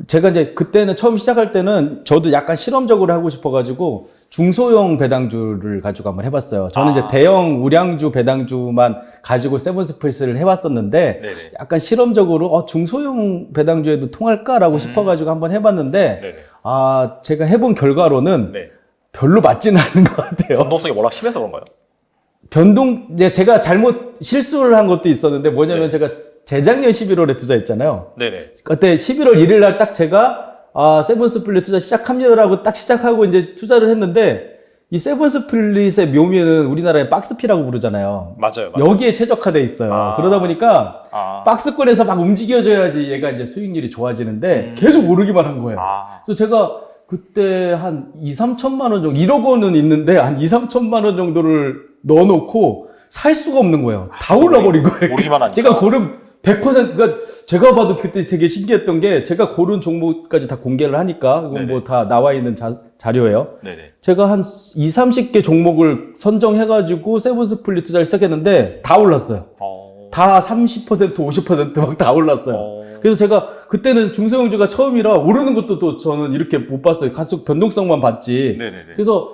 제가 이제 그때는 처음 시작할 때는 저도 약간 실험적으로 하고 싶어가지고 중소형 배당주를 가지고 한번 해봤어요. 저는 이제 대형 우량주 배당주만 가지고 세븐 스플릿을 해봤었는데 약간 실험적으로 중소형 배당주에도 통할까라고 싶어가지고 한번 해봤는데 제가 해본 결과로는 별로 맞지는 않는 것 같아요. 변동성이 워낙 심해서 그런가요? 이제 제가 잘못 실수를 한 것도 있었는데 뭐냐면 제가 재작년 11월에 투자했잖아요. 그때 11월 1일 날 딱 제가 세븐 스플릿 투자 시작합니다라고 딱 시작하고 이제 투자를 했는데 이 세븐 스플릿의 묘미는 우리나라의 박스피라고 부르잖아요. 맞아요. 여기에 최적화돼 있어요. 그러다 보니까 박스권에서 막 움직여줘야지 얘가 이제 수익률이 좋아지는데 계속 오르기만 한 거예요. 그래서 제가 그때 한 2, 3천만 원 정도, 1억 원은 있는데 한 2, 3천만 원 정도를 넣어놓고 살 수가 없는 거예요. 다 올라버린 거예요. 오르기만 하니까. 제가 고른 100%, 그러니까 제가 봐도 그때 되게 신기했던 게 제가 고른 종목까지 다 공개를 하니까 이건 뭐 다 나와 있는 자료예요. 제가 한 2, 30개 종목을 선정해가지고 세븐 스플릿 투자를 시작했는데 다 올랐어요. 다 30%, 50% 막 다 올랐어요. 그래서 제가 그때는 중소형주가 처음이라 오르는 것도 또 저는 이렇게 못 봤어요. 가속 변동성만 봤지. 그래서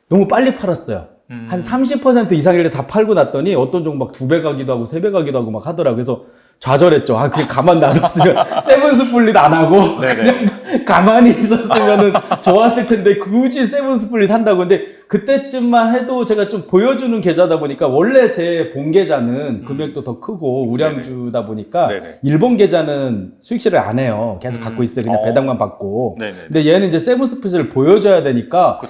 너무 빨리 팔았어요. 한 30% 이상일 때 다 팔고 났더니 어떤 종목 막 2배 가기도 하고 3배 가기도 하고 막 하더라고요. 그래서 좌절했죠. 아, 그냥 가만 놔뒀으면 세븐스플릿 안 하고 그냥 가만히 있었으면은 좋았을 텐데 굳이 세븐스플릿 한다고. 근데 그때쯤만 해도 제가 좀 보여주는 계좌다 보니까 원래 제 본 계좌는 금액도 더 크고 우량주다 보니까 일본 계좌는 수익 실을 안 해요. 계속 갖고 있어요. 그냥 배당만 받고. 근데 얘는 이제 세븐스플릿을 보여줘야 되니까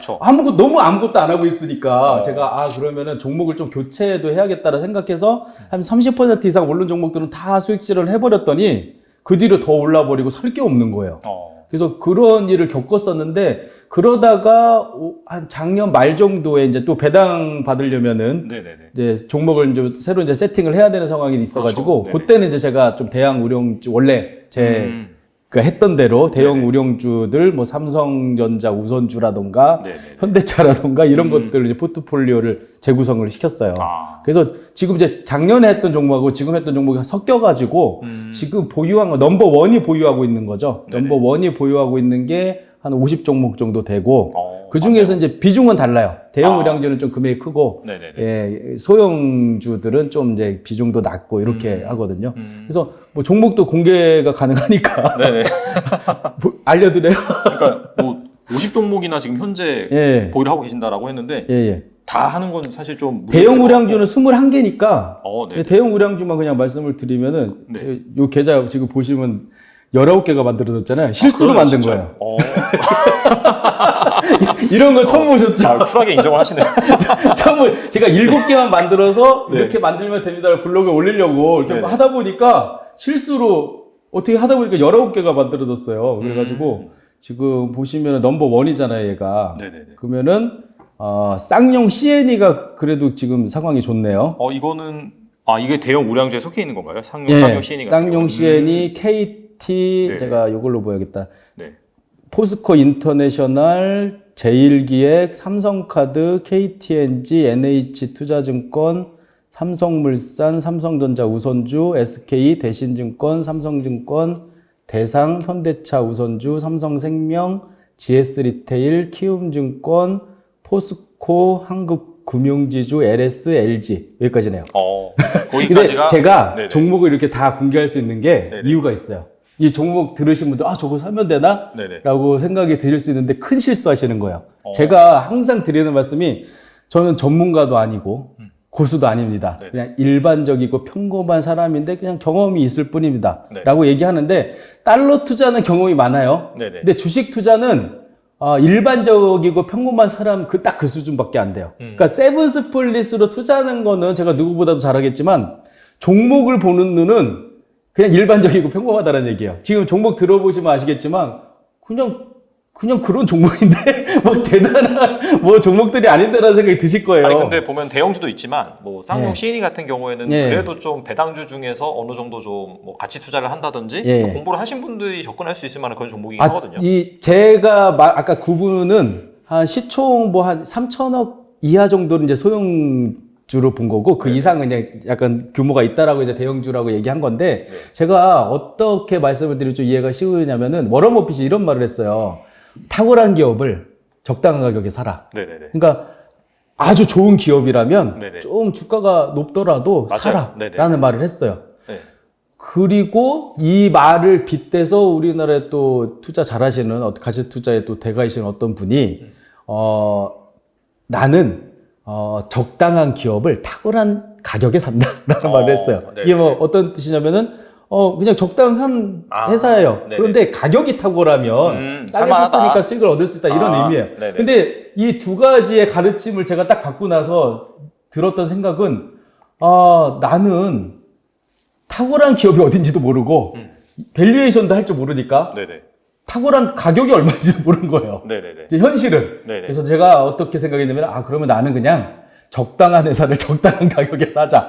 너무 아무것도 안 하고 있으니까 제가 그러면은 종목을 좀 교체도 해야겠다라 생각해서 한 30% 이상 오른 종목들은 다 수익실을 해버렸더니 그 뒤로 더 올라버리고 살 게 없는 거예요. 그래서 그런 일을 겪었었는데 그러다가 한 작년 말 정도에 이제 또 배당 받으려면은 이제 종목을 이제 새로 이제 세팅을 해야 되는 상황이 있어가지고 그때는 이제 제가 좀 대형 우량주 원래 제 그 했던 대로 대형 우량주들 뭐 삼성전자 우선주라던가 현대차라던가 이런 것들을 이제 포트폴리오를 재구성을 시켰어요. 그래서 지금 이제 작년에 했던 종목하고 지금 했던 종목이 섞여가지고 지금 보유한 거 넘버 원이 보유하고 있는 거죠. 넘버 원이 보유하고 있는 게 한 50종목 정도 되고 그 중에서 이제 비중은 달라요. 대형 우량주는 좀 금액이 크고 예, 소형주들은 좀 이제 비중도 낮고 이렇게 하거든요. 그래서 뭐 종목도 공개가 가능하니까 알려드려요. 그러니까 뭐 50종목이나 지금 현재 보유를 하고 계신다라고 했는데 다 하는 건 사실 좀 대형 우량주는 21개니까 대형 우량주만 그냥 말씀을 드리면은 요 계좌 지금 보시면 19개가 만들어졌잖아요. 실수로 만든 거예요. 이런 거 처음 보셨죠? 쿨하게 인정을 하시네요. 제가 7개만 만들어서 이렇게 만들면 됩니다. 블로그에 올리려고 이렇게 하다 보니까 실수로 어떻게 하다 보니까 19개가 만들어졌어요. 그래가지고 지금 보시면 넘버 원이잖아요, 얘가. 그러면은 쌍용 CNE가 그래도 지금 상황이 좋네요. 이거는 이게 대형 우량주에 속해 있는 건가요? 쌍용 CNE가. 쌍용 CNE, KT 제가 이걸로 보여야겠다. 포스코 인터내셔널, 제일기획, 삼성카드, KTNG, NH투자증권, 삼성물산, 삼성전자 우선주, SK 대신증권, 삼성증권, 대상, 현대차 우선주, 삼성생명, GS리테일, 키움증권, 포스코, 한국금융지주, LS, LG 여기까지네요. 근데 제가 종목을 이렇게 다 공개할 수 있는 게 이유가 있어요. 이 종목 들으신 분들 저거 사면 되나? 라고 생각이 드실 수 있는데 큰 실수하시는 거예요. 제가 항상 드리는 말씀이 저는 전문가도 아니고 고수도 아닙니다. 그냥 일반적이고 평범한 사람인데 그냥 경험이 있을 뿐입니다. 라고 얘기하는데 달러 투자는 경험이 많아요. 근데 주식 투자는 일반적이고 평범한 사람 딱 그 수준밖에 안 돼요. 그러니까 세븐스플릿으로 투자하는 거는 제가 누구보다도 잘하겠지만 종목을 보는 눈은 그냥 일반적이고 평범하다는 얘기예요. 지금 종목 들어보시면 아시겠지만 그냥 그런 종목인데 뭐 대단한 뭐 종목들이 아닌데라는 생각이 드실 거예요. 근데 보면 대형주도 있지만 뭐 쌍용 CNE 같은 경우에는 그래도 좀 배당주 중에서 어느 정도 좀 뭐 가치 투자를 한다든지 공부를 하신 분들이 접근할 수 있을 만한 그런 종목이긴 하거든요. 제가 아까 구분은 한 시총 뭐 한 3천억 이하 정도는 이제 소형주로 본 거고 그 이상은 그냥 약간 규모가 있다라고 이제 대형주라고 얘기한 건데 제가 어떻게 말씀을 드리면 좀 이해가 쉬우냐면은 워런 버핏이 이런 말을 했어요. 탁월한 기업을 적당한 가격에 사라. 그러니까 아주 좋은 기업이라면 좀 주가가 높더라도 사라 라는 말을 했어요. 그리고 이 말을 빗대서 우리나라에 또 투자 잘하시는 가치 투자에 또 대가이신 어떤 분이 나는 적당한 기업을 탁월한 가격에 산다라는 말을 했어요. 이게 뭐 어떤 뜻이냐면은 그냥 적당한 회사예요. 그런데 가격이 탁월하면 싸게 샀으니까 수익을 얻을 수 있다 이런 의미예요. 근데 이 두 가지의 가르침을 제가 딱 받고 나서 들었던 생각은 나는 탁월한 기업이 어딘지도 모르고 밸류에이션도 할 줄 모르니까 탁월한 가격이 얼마인지도 모르는 거예요. 이제 현실은. 그래서 제가 어떻게 생각했냐면 그러면 나는 그냥 적당한 회사를 적당한 가격에 사자.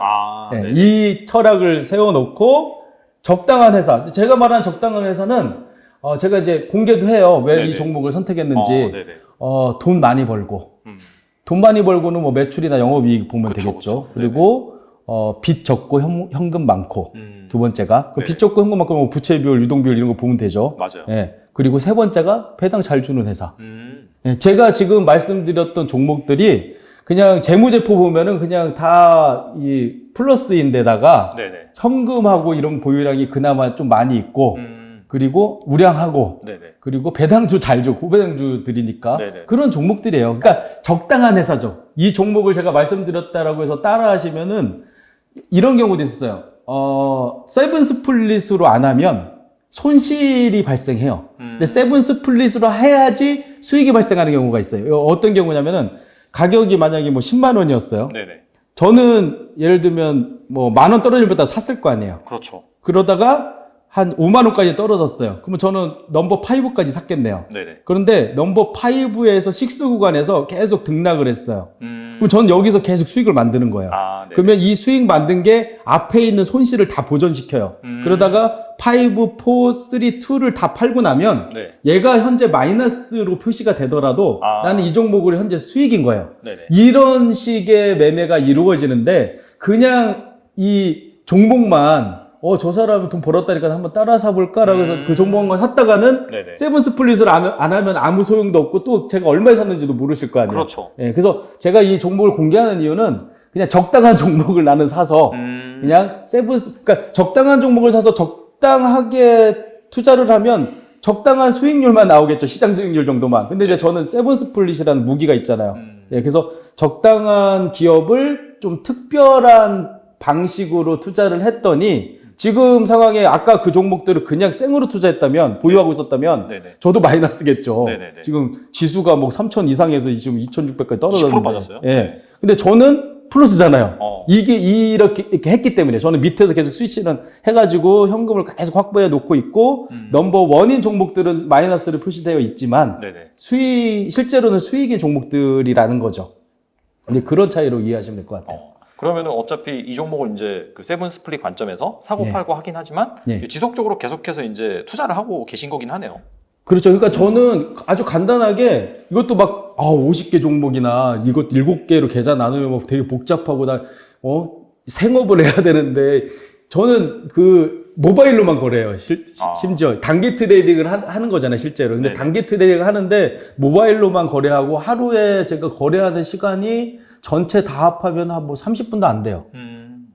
이 철학을 세워놓고 적당한 회사. 제가 말하는 적당한 회사는 제가 이제 공개도 해요. 왜 이 종목을 선택했는지. 돈 많이 벌고. 돈 많이 벌고는 뭐 매출이나 영업이익 보면 되겠죠. 그리고 빚 적고 현금 많고. 두 번째가 빚 적고 현금 많고 뭐 부채 비율, 유동 비율 이런 거 보면 되죠. 맞아요. 그리고 세 번째가 배당 잘 주는 회사. 제가 지금 말씀드렸던 종목들이 그냥 재무제표 보면은 그냥 다 이 플러스인데다가 네네. 현금하고 이런 보유량이 그나마 좀 많이 있고 그리고 우량하고 네네. 그리고 배당주 잘 줘, 고배당주들이니까 네네. 그런 종목들이에요. 그러니까 적당한 회사죠. 이 종목을 제가 말씀드렸다라고 해서 따라 하시면은 이런 경우도 있어요. 세븐 스플릿으로 안 하면 손실이 발생해요. 근데 세븐 스플릿으로 해야지 수익이 발생하는 경우가 있어요. 어떤 경우냐면은 가격이 만약에 뭐 10만 원이었어요. 네네. 저는 예를 들면 뭐 10,000원 떨어질 때다 샀을 거 아니에요. 그렇죠. 그러다가 한 5만 원까지 떨어졌어요. 그러면 저는 넘버 5까지 샀겠네요. 네네. 그런데 넘버 5에서 6 구간에서 계속 등락을 했어요. 그럼 저는 여기서 계속 수익을 만드는 거예요. 아, 그러면 이 수익 만든 게 앞에 있는 손실을 다 보전시켜요. 그러다가 5, 4, 3, 2를 다 팔고 나면 네. 얘가 현재 마이너스로 표시가 되더라도 나는 이 종목으로 현재 수익인 거예요. 네네. 이런 식의 매매가 이루어지는데 그냥 이 종목만 저 사람은 돈 벌었다니까 한번 따라 사볼까라고 해서 그 종목만 샀다가는 네네. 세븐 스플릿을 안 하면 아무 소용도 없고 또 제가 얼마에 샀는지도 모르실 거 아니에요. 그렇죠. 예, 그래서 제가 이 종목을 공개하는 이유는 그냥 적당한 종목을 나는 사서 그냥 그러니까 적당한 종목을 사서 적당하게 투자를 하면 적당한 수익률만 나오겠죠. 시장 수익률 정도만. 근데 이제 저는 세븐 스플릿이라는 무기가 있잖아요. 예, 그래서 적당한 기업을 좀 특별한 방식으로 투자를 했더니 지금 상황에 아까 그 종목들을 그냥 생으로 투자했다면 보유하고 있었다면 네네. 저도 마이너스겠죠. 네네네. 지금 지수가 뭐 3,000 이상에서 지금 2,600까지 떨어졌는데 10% 빠졌어요? 예. 근데 저는 플러스잖아요. 어. 이게 이렇게 했기 때문에 저는 밑에서 계속 스위치는 해가지고 현금을 계속 확보해 놓고 있고 넘버 원인 종목들은 마이너스를 표시되어 있지만 네네. 실제로는 수익인 종목들이라는 거죠. 이제 그런 차이로 이해하시면 될 것 같아요. 그러면은 어차피 이 종목을 이제 그 세븐 스플릿 관점에서 사고 예. 팔고 하긴 하지만 예. 지속적으로 계속해서 이제 투자를 하고 계신 거긴 하네요. 그렇죠. 그러니까 저는 아주 간단하게 이것도 막 50개 종목이나 이것 7개로 계좌 나누면 막 되게 복잡하고 생업을 해야 되는데 저는 그 모바일로만 거래해요. 심지어 단기 트레이딩을 하는 거잖아요, 실제로. 근데 네네. 단기 트레이딩을 하는데 모바일로만 거래하고 하루에 제가 거래하는 시간이 전체 다 합하면 한 뭐 30분도 안 돼요.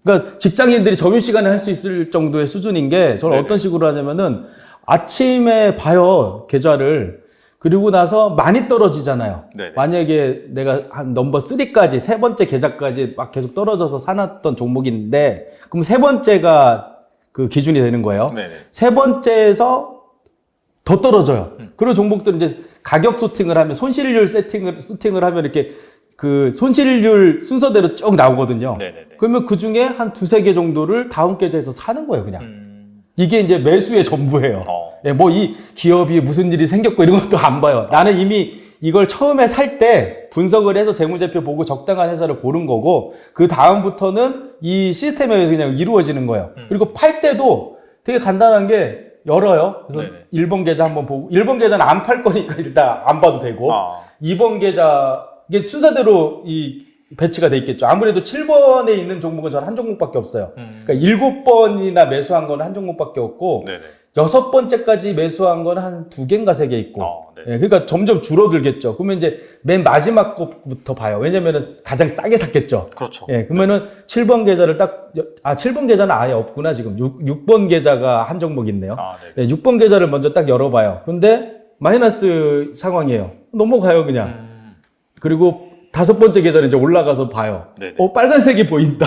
그러니까 직장인들이 점심시간에 할 수 있을 정도의 수준인 게 저는 네네. 어떤 식으로 하냐면은 아침에 봐요, 계좌를. 그리고 나서 많이 떨어지잖아요. 네네. 만약에 내가 한 넘버 3까지, 세 번째 계좌까지 막 계속 떨어져서 사놨던 종목인데, 그럼 세 번째가 그 기준이 되는 거예요. 네네. 세 번째에서 더 떨어져요. 그런 종목들은 이제 가격 소팅을 하면, 손실률 세팅을 하면 이렇게 그 손실률 순서대로 쭉 나오거든요. 네네네. 그러면 그 중에 한 2-3개 정도를 다음 계좌에서 사는 거예요, 그냥. 이게 이제 매수의 전부예요. 예, 뭐 이 기업이 무슨 일이 생겼고 이런 것도 안 봐요. 나는 이미 이걸 처음에 살 때 분석을 해서 재무제표 보고 적당한 회사를 고른 거고, 그 다음부터는 이 시스템에 의해서 그냥 이루어지는 거예요. 그리고 팔 때도 되게 간단한 게 열어요. 그래서 네네. 1번 계좌 한번 보고, 1번 계좌는 안 팔 거니까 일단 안 봐도 되고, 2번 계좌, 이게 순서대로 이 배치가 돼 있겠죠. 아무래도 7번에 있는 종목은 저는 한 종목밖에 없어요. 그러니까 7번이나 매수한 건 한 종목밖에 없고, 네네. 6번째까지 매수한 건 한 2개인가 3개 있고. 네. 예, 그러니까 점점 줄어들겠죠. 그러면 이제 맨 마지막 것부터 봐요. 왜냐면은 가장 싸게 샀겠죠. 그렇죠. 예, 그러면은 7번 계좌를 7번 계좌는 아예 없구나. 지금 6번 계좌가 한 종목 있네요. 네. 예, 6번 계좌를 먼저 딱 열어봐요. 근데 마이너스 상황이에요. 넘어가요, 그냥. 그리고 5번째 계좌는 이제 올라가서 봐요. 네네. 빨간색이 보인다.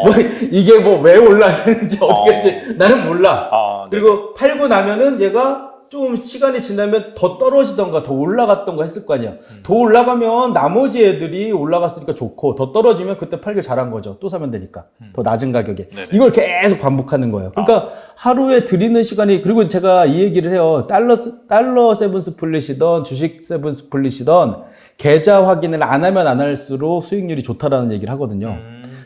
뭐 이게 뭐 왜 올랐는지 어떻게 했는지 나는 몰라. 그리고 팔고 나면은 얘가 좀 시간이 지나면 더 떨어지던가 더 올라갔던가 했을 거 아니야. 더 올라가면 나머지 애들이 올라갔으니까 좋고, 더 떨어지면 그때 팔길 잘한 거죠. 또 사면 되니까. 더 낮은 가격에. 네네. 이걸 계속 반복하는 거예요. 그러니까 하루에 드리는 시간이, 그리고 제가 이 얘기를 해요. 달러 세븐 스플릿이던 주식 세븐 스플릿이던 계좌 확인을 안 하면 안 할수록 수익률이 좋다라는 얘기를 하거든요.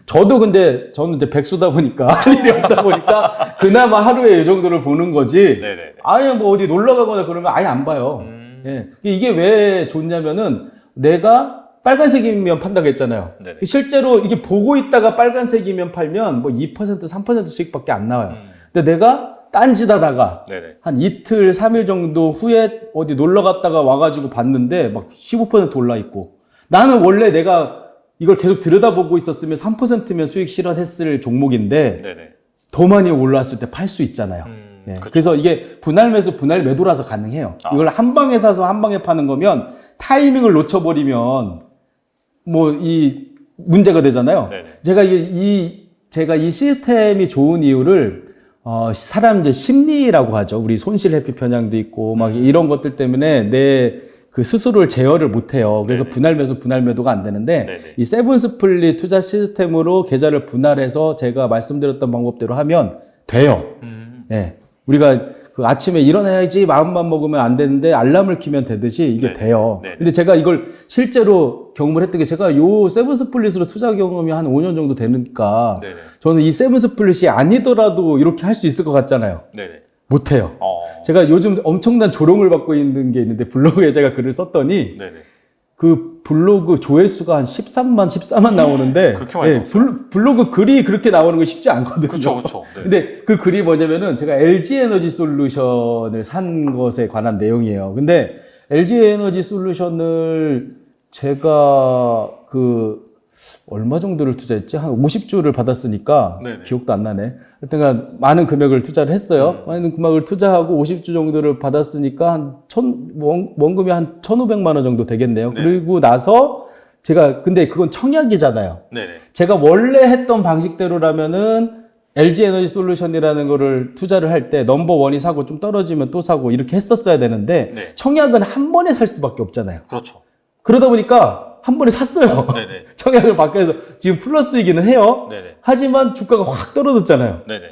근데 저는 이제 백수다 보니까 할 일이 없다 보니까 그나마 하루에 이 정도를 보는 거지. 네네. 아예 뭐 어디 놀러 가거나 그러면 아예 안 봐요. 예. 이게 왜 좋냐면은 내가 빨간색이면 판다고 했잖아요. 네네. 실제로 이게 보고 있다가 빨간색이면 팔면 뭐 2%, 3% 수익밖에 안 나와요. 근데 내가 딴짓하다가 네네. 한 이틀, 3일 정도 후에 어디 놀러 갔다가 와가지고 봤는데 막 15% 올라 있고, 나는 원래 내가 이걸 계속 들여다보고 있었으면 3%면 수익 실현했을 종목인데 네네. 더 많이 올랐을 때 팔 수 있잖아요. 네. 그렇죠. 그래서 이게 분할 매수, 분할 매도라서 가능해요. 이걸 한 방에 사서 한 방에 파는 거면 타이밍을 놓쳐버리면 뭐 이 문제가 되잖아요. 네네. 제가 이 시스템이 좋은 이유를 사람들 심리라고 하죠. 우리 손실 회피 편향도 있고 막 이런 것들 때문에 내 그 스스로를 제어를 못 해요. 그래서 네네. 분할 매수, 분할 매도가 안 되는데 네네. 이 세븐 스플릿 투자 시스템으로 계좌를 분할해서 제가 말씀드렸던 방법대로 하면 돼요. 예. 우리가 그 아침에 일어나야지 마음만 먹으면 안 되는데 알람을 키면 되듯이 이게 네네. 돼요. 네네. 근데 제가 이걸 실제로 경험을 했던 게 제가 요 세븐 스플릿으로 투자 경험이 한 5년 정도 되니까 네네. 저는 이 세븐 스플릿이 아니더라도 이렇게 할 수 있을 것 같잖아요. 네네. 못해요. 제가 요즘 엄청난 조롱을 받고 있는 게 있는데 블로그에 제가 글을 썼더니 네네. 그 블로그 조회수가 한 14만 나오는데 그렇게 많이 예, 블로그 글이 그렇게 나오는 거 쉽지 않거든요. 그렇죠. 네. 근데 그 글이 뭐냐면은 제가 LG 에너지 솔루션을 산 것에 관한 내용이에요. 근데 LG 에너지 솔루션을 제가 그 얼마 정도를 투자했지? 한 50주를 받았으니까 네네. 기억도 안 나네. 하여튼 많은 금액을 투자를 했어요. 많은 금액을 투자하고 50주 정도를 받았으니까 원금이 한 1,500만 원 정도 되겠네요. 네. 그리고 나서 근데 그건 청약이잖아요. 네네. 제가 원래 했던 방식대로라면은 LG 에너지 솔루션이라는 거를 투자를 할 때 넘버 원이 사고 좀 떨어지면 또 사고 이렇게 했었어야 되는데 네. 청약은 한 번에 살 수밖에 없잖아요. 그렇죠. 그러다 보니까 한 번에 샀어요. 네네. 청약을 바꿔서 지금 플러스이기는 해요. 네네. 하지만 주가가 확 떨어졌잖아요. 네네.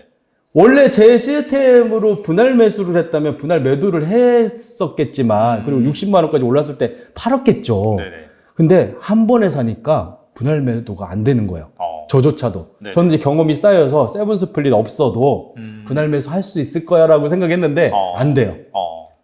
원래 제 시스템으로 분할 매수를 했다면 분할 매도를 했었겠지만 그리고 60만 원까지 올랐을 때 팔았겠죠. 네네. 근데 한 번에 사니까 분할 매도가 안 되는 거예요. 저조차도. 네네. 저는 이제 경험이 쌓여서 세븐 스플릿 없어도 분할 매수 할 수 있을 거야라고 생각했는데 안 돼요.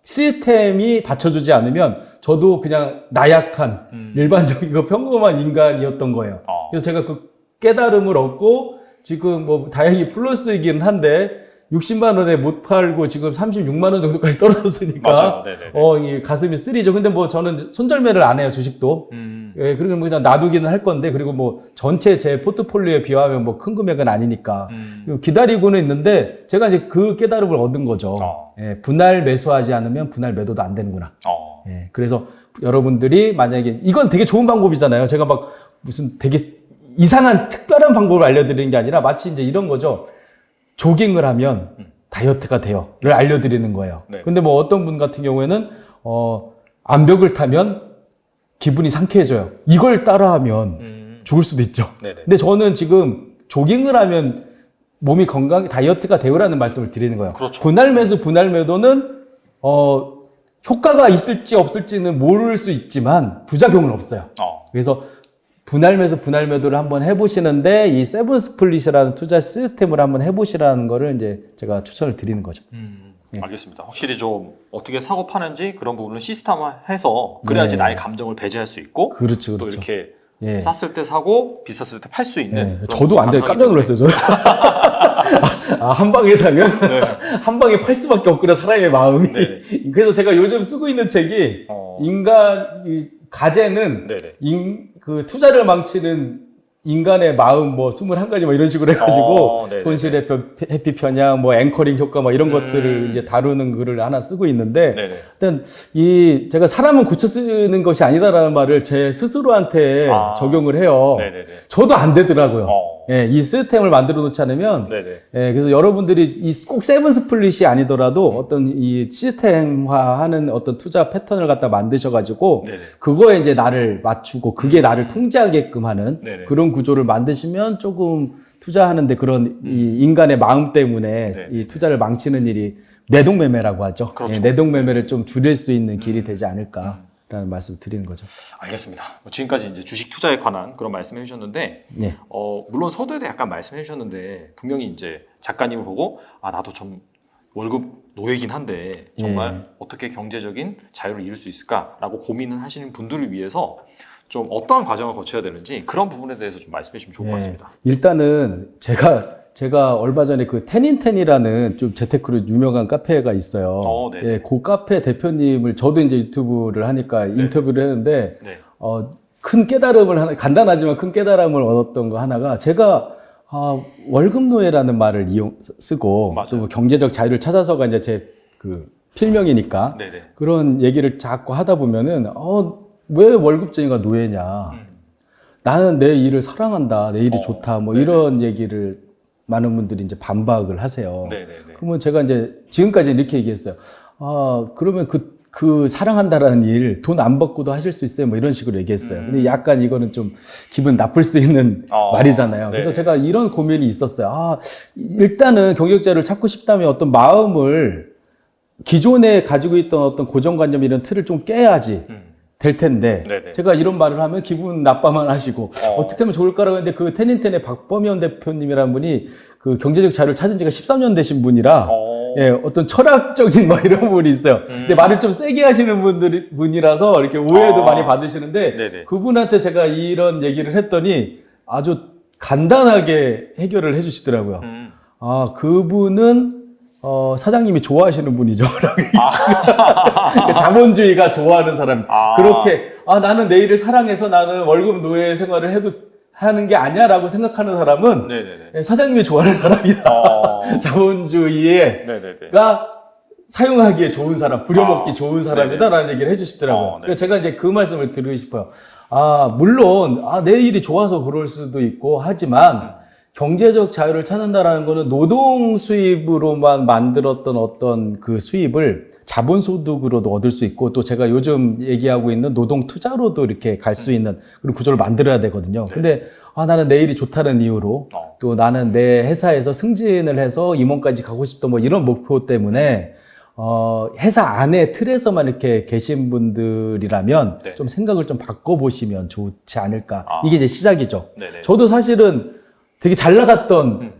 시스템이 받쳐주지 않으면 저도 그냥 나약한 일반적이고 평범한 인간이었던 거예요. 그래서 제가 그 깨달음을 얻고 지금 뭐 다행히 플러스이기는 한데 60만 원에 못 팔고 지금 36만 원 정도까지 떨어졌으니까 이 가슴이 쓰리죠. 근데 뭐 저는 손절매를 안 해요, 주식도. 예, 그리고 뭐 그냥 놔두기는 할 건데 그리고 뭐 전체 제 포트폴리오에 비하면 뭐 큰 금액은 아니니까 기다리고는 있는데 제가 이제 그 깨달음을 얻은 거죠. 예, 분할 매수하지 않으면 분할 매도도 안 되는구나. 예, 그래서 여러분들이 만약에 이건 되게 좋은 방법이잖아요. 제가 막 무슨 되게 이상한 특별한 방법을 알려드리는 게 아니라 마치 이제 이런 거죠. 조깅을 하면 다이어트가 돼요를 알려드리는 거예요. 네. 근데 뭐 어떤 분 같은 경우에는 암벽을 타면 기분이 상쾌해져요. 이걸 따라하면 죽을 수도 있죠. 네네. 근데 저는 지금 조깅을 하면 몸이 건강 다이어트가 되요라는 말씀을 드리는 거예요. 그렇죠. 분할 매수, 분할 매도는 효과가 있을지 없을지는 모를 수 있지만 부작용은 없어요. 그래서 분할 매수, 분할 매도를 한번 해보시는데 이 세븐 스플릿이라는 투자 시스템을 한번 해보시라는 거를 이제 제가 추천을 드리는 거죠. 예. 알겠습니다. 확실히 좀 어떻게 사고 파는지 그런 부분을 시스템화해서 그래야지 네. 나의 감정을 배제할 수 있고 그렇죠, 또 그렇죠. 이렇게 예. 샀을 때 사고 비쌌을 때 팔 수 있는. 예. 그런 저도 안 돼. 감각이 깜짝 놀랐어요. 저는. 한 방에 사면 네. 한 방에 팔 수밖에 없구나 사람의 마음이. 네네. 그래서 제가 요즘 쓰고 있는 책이 인간 가제는 네네. 그 투자를 망치는 인간의 마음 뭐 21가지 뭐 이런 식으로 해가지고 네네네. 손실 회피 편향 뭐 앵커링 효과 뭐 이런 것들을 이제 다루는 글을 하나 쓰고 있는데 네네. 일단 제가 사람은 고쳐 쓰는 것이 아니다라는 말을 제 스스로한테 적용을 해요. 네네네. 저도 안 되더라고요. 예, 이 시스템을 만들어 놓지 않으면 네네. 예, 그래서 여러분들이 꼭 세븐 스플릿이 아니더라도 어떤 이 시스템화하는 어떤 투자 패턴을 갖다 만드셔가지고 네네. 그거에 이제 나를 맞추고 그게 나를 통제하게끔 하는 네네. 그런 구조를 만드시면 조금 투자하는데 그런 이 인간의 마음 때문에 네네. 이 투자를 망치는 일이 내동매매라고 하죠. 그렇죠. 예, 내동매매를 좀 줄일 수 있는 길이 되지 않을까라는 말씀을 드리는 거죠. 알겠습니다. 지금까지 이제 주식 투자에 관한 그런 말씀해 주셨는데, 예. 물론 서두에도 약간 말씀해 주셨는데, 분명히 이제 작가님을 보고, 나도 좀 월급 노예긴 한데, 정말 어떻게 경제적인 자유를 이룰 수 있을까라고 고민을 하시는 분들을 위해서 좀 어떠한 과정을 거쳐야 되는지 그런 부분에 대해서 좀 말씀해 주시면 좋을 것 같습니다. 일단은 제가 얼마 전에 그 텐인텐이라는 좀 재테크로 유명한 카페가 있어요. 예, 그 카페 대표님을 저도 이제 유튜브를 하니까 인터뷰를 했는데, 네. 큰 깨달음을 하나, 간단하지만 큰 깨달음을 얻었던 거 하나가 제가 월급노예라는 말을 쓰고 또 뭐 경제적 자유를 찾아서가 이제 제 그 필명이니까 네네. 그런 얘기를 자꾸 하다 보면은 왜 월급쟁이가 노예냐? 나는 내 일을 사랑한다, 내 일이 좋다, 뭐 네네. 이런 얘기를 많은 분들이 이제 반박을 하세요. 네네네. 그러면 제가 이제 지금까지 이렇게 얘기했어요. 그러면 그 사랑한다라는 일 돈 안 받고도 하실 수 있어요? 뭐 이런 식으로 얘기했어요. 근데 약간 이거는 좀 기분 나쁠 수 있는 말이잖아요. 그래서 제가 이런 고민이 있었어요. 일단은 경력자를 찾고 싶다면 어떤 마음을 기존에 가지고 있던 어떤 고정관념 이런 틀을 좀 깨야지 될 텐데 네네. 제가 이런 말을 하면 기분 나빠만 하시고 어떻게 하면 좋을까라고 했는데 그 테닌텐의 박범현 대표님이라는 분이 그 경제적 자유를 찾은 지가 13년 되신 분이라 예, 어떤 철학적인 뭐 이런 부분이 있어요. 근데 말을 좀 세게 하시는 분이라서 이렇게 오해도 많이 받으시는데 네네. 그분한테 제가 이런 얘기를 했더니 아주 간단하게 해결을 해주시더라고요. 그분은 사장님이 좋아하시는 분이죠. 자본주의가 좋아하는 사람. 그렇게 나는 내 일을 사랑해서 나는 월급 노예 생활을 하는 게 아니야 라고 생각하는 사람은 네네네. 사장님이 좋아하는 사람이다. 자본주의가 사용하기에 좋은 사람, 부려먹기 좋은 사람이다 라는 얘기를 해주시더라고요. 그래서 제가 이제 그 말씀을 드리고 싶어요. 물론 내 일이 좋아서 그럴 수도 있고 하지만 경제적 자유를 찾는다라는 거는 노동 수입으로만 만들었던 어떤 그 수입을 자본소득으로도 얻을 수 있고 또 제가 요즘 얘기하고 있는 노동 투자로도 이렇게 갈 수 있는 그런 구조를 만들어야 되거든요. 근데 나는 내 일이 좋다는 이유로 또 나는 내 회사에서 승진을 해서 임원까지 가고 싶다 뭐 이런 목표 때문에 회사 안에 틀에서만 이렇게 계신 분들이라면 좀 생각을 좀 바꿔보시면 좋지 않을까. 이게 이제 시작이죠. 저도 사실은 되게 잘 나갔던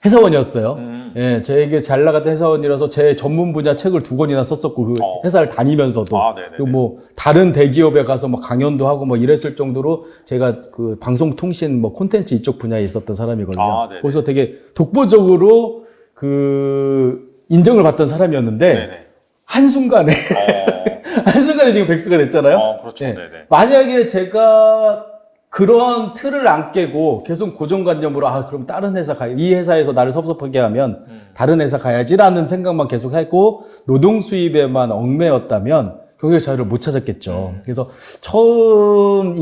회사원이었어요. 예, 저에게 잘 나갔던 회사원이라서 제 전문 분야 책을 2권이나 썼었고, 그 회사를 다니면서도. 그리고 뭐, 다른 대기업에 가서 뭐 강연도 하고 뭐 이랬을 정도로 제가 그 방송통신 뭐 콘텐츠 이쪽 분야에 있었던 사람이거든요. 거기서 되게 독보적으로 그 인정을 받던 사람이었는데, 한순간에, 한순간에 지금 백수가 됐잖아요. 그렇죠. 예. 만약에 제가 그런 틀을 안 깨고 계속 고정관념으로 그럼 다른 회사 이 회사에서 나를 섭섭하게 하면 다른 회사 가야지라는 생각만 계속 했고 노동 수입에만 얽매였다면 경제적 자유를 못 찾았겠죠. 그래서 처음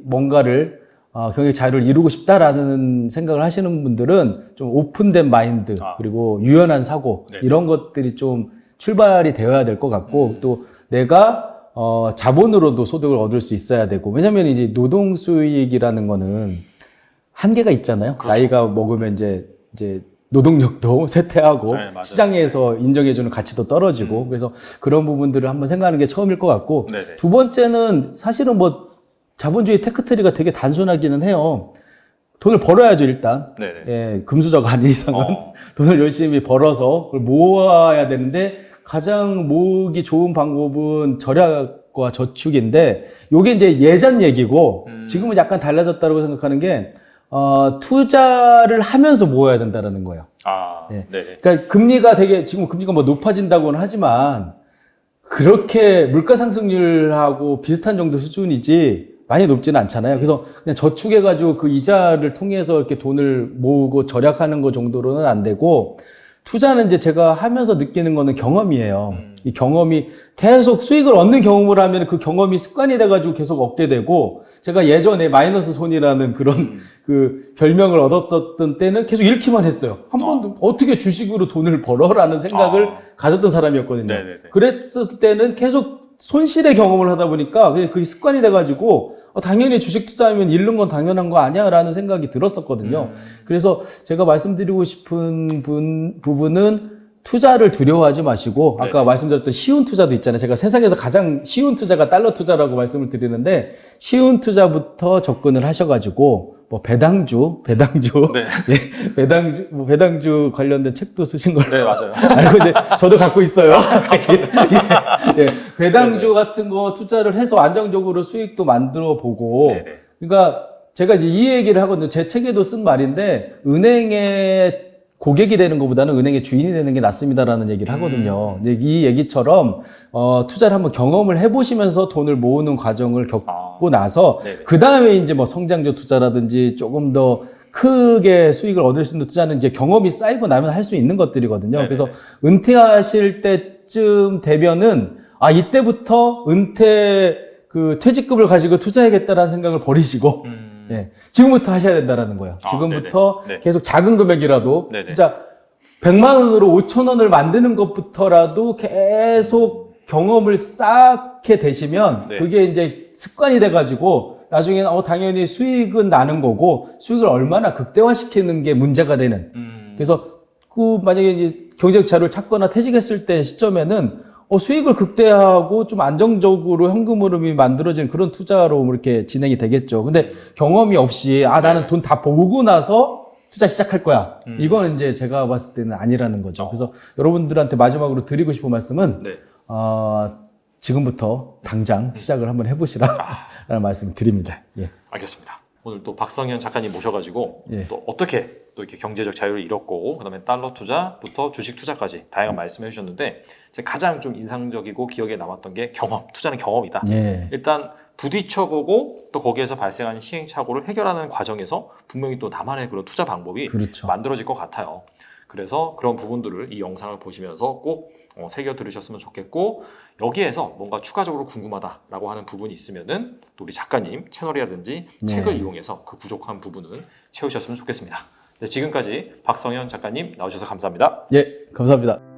뭔가를 경제적 자유를 이루고 싶다라는 생각을 하시는 분들은 좀 오픈된 마인드 그리고 유연한 사고 이런 것들이 좀 출발이 되어야 될 것 같고 또 내가 자본으로도 소득을 얻을 수 있어야 되고, 왜냐면 이제 노동 수익이라는 거는 한계가 있잖아요. 그렇죠. 나이가 먹으면 이제 노동력도 쇠퇴하고, 시장에서 인정해주는 가치도 떨어지고, 그래서 그런 부분들을 한번 생각하는 게 처음일 것 같고, 두 번째는 사실은 뭐 자본주의 테크트리가 되게 단순하기는 해요. 돈을 벌어야죠, 일단. 예, 금수저가 아닌 이상은. 돈을 열심히 벌어서 그걸 모아야 되는데, 가장 모으기 좋은 방법은 절약과 저축인데 요게 이제 예전 얘기고 지금은 약간 달라졌다고 생각하는 게 투자를 하면서 모아야 된다는 거예요. 네. 그러니까 금리가 지금 금리가 뭐 높아진다고는 하지만 그렇게 물가 상승률하고 비슷한 정도 수준이지 많이 높지는 않잖아요. 그래서 그냥 저축해가지고 그 이자를 통해서 이렇게 돈을 모으고 절약하는 거 정도로는 안 되고 투자는 이제 제가 하면서 느끼는 거는 경험이에요. 이 경험이 계속 수익을 얻는 경험을 하면 그 경험이 습관이 돼가지고 계속 얻게 되고 제가 예전에 마이너스 손이라는 그런 그 별명을 얻었었던 때는 계속 잃기만 했어요. 한 번도 어떻게 주식으로 돈을 벌어라는 생각을 가졌던 사람이었거든요. 그랬을 때는 계속 손실의 경험을 하다 보니까 그게 습관이 돼가지고 당연히 주식 투자하면 잃는 건 당연한 거 아니야 라는 생각이 들었었거든요. 그래서 제가 말씀드리고 싶은 부분은 투자를 두려워하지 마시고 아까 말씀드렸던 쉬운 투자도 있잖아요. 제가 세상에서 가장 쉬운 투자가 달러 투자라고 말씀을 드리는데 쉬운 투자부터 접근을 하셔가지고 뭐 배당주 예, 배당주 관련된 책도 쓰신 걸로 맞아요. 알고 있는데 저도 갖고 있어요. 예, 배당주 같은 거 투자를 해서 안정적으로 수익도 만들어 보고 그러니까 제가 이제 이 얘기를 하거든요. 제 책에도 쓴 말인데 은행에 고객이 되는 것보다는 은행의 주인이 되는 게 낫습니다라는 얘기를 하거든요. 이제 이 얘기처럼 투자를 한번 경험을 해보시면서 돈을 모으는 과정을 겪고 나서 그 다음에 이제 뭐 성장적 투자라든지 조금 더 크게 수익을 얻을 수 있는 투자는 이제 경험이 쌓이고 나면 할 수 있는 것들이거든요. 네네. 그래서 은퇴하실 때쯤 되면은 이때부터 은퇴 그 퇴직금을 가지고 투자해야겠다라는 생각을 버리시고 예, 지금부터 하셔야 된다라는 거예요. 지금부터 네네. 계속 작은 금액이라도 네네. 진짜 100만 원으로 5천 원을 만드는 것부터라도 계속 경험을 쌓게 되시면 네. 그게 이제 습관이 돼가지고 나중에는 당연히 수익은 나는 거고 수익을 얼마나 극대화시키는 게 문제가 되는. 그래서 그 만약에 이제 경제적 자료를 찾거나 퇴직했을 때 시점에는 수익을 극대화하고 좀 안정적으로 현금 흐름이 만들어지는 그런 투자로 이렇게 진행이 되겠죠. 근데 경험이 없이 나는 돈 다 모으고 나서 투자 시작할 거야. 이건 이제 제가 봤을 때는 아니라는 거죠. 그래서 여러분들한테 마지막으로 드리고 싶은 말씀은 지금부터 당장 시작을 한번 해보시라라는 말씀을 드립니다. 예. 알겠습니다. 오늘 또 박성현 작가님 모셔가지고 또 어떻게 또 이렇게 경제적 자유를 잃었고 그다음에 달러 투자부터 주식 투자까지 다양한 말씀해 주셨는데 가장 좀 인상적이고 기억에 남았던 게 경험, 투자는 경험이다. 일단 부딪혀보고 또 거기에서 발생한 시행착오를 해결하는 과정에서 분명히 또 나만의 그런 투자 방법이 만들어질 것 같아요. 그래서 그런 부분들을 이 영상을 보시면서 꼭 새겨 들으셨으면 좋겠고 여기에서 뭔가 추가적으로 궁금하다라고 하는 부분이 있으면은 또 우리 작가님 채널이라든지 책을 이용해서 그 부족한 부분을 채우셨으면 좋겠습니다. 네, 지금까지 박성현 작가님 나오셔서 감사합니다. 예, 감사합니다.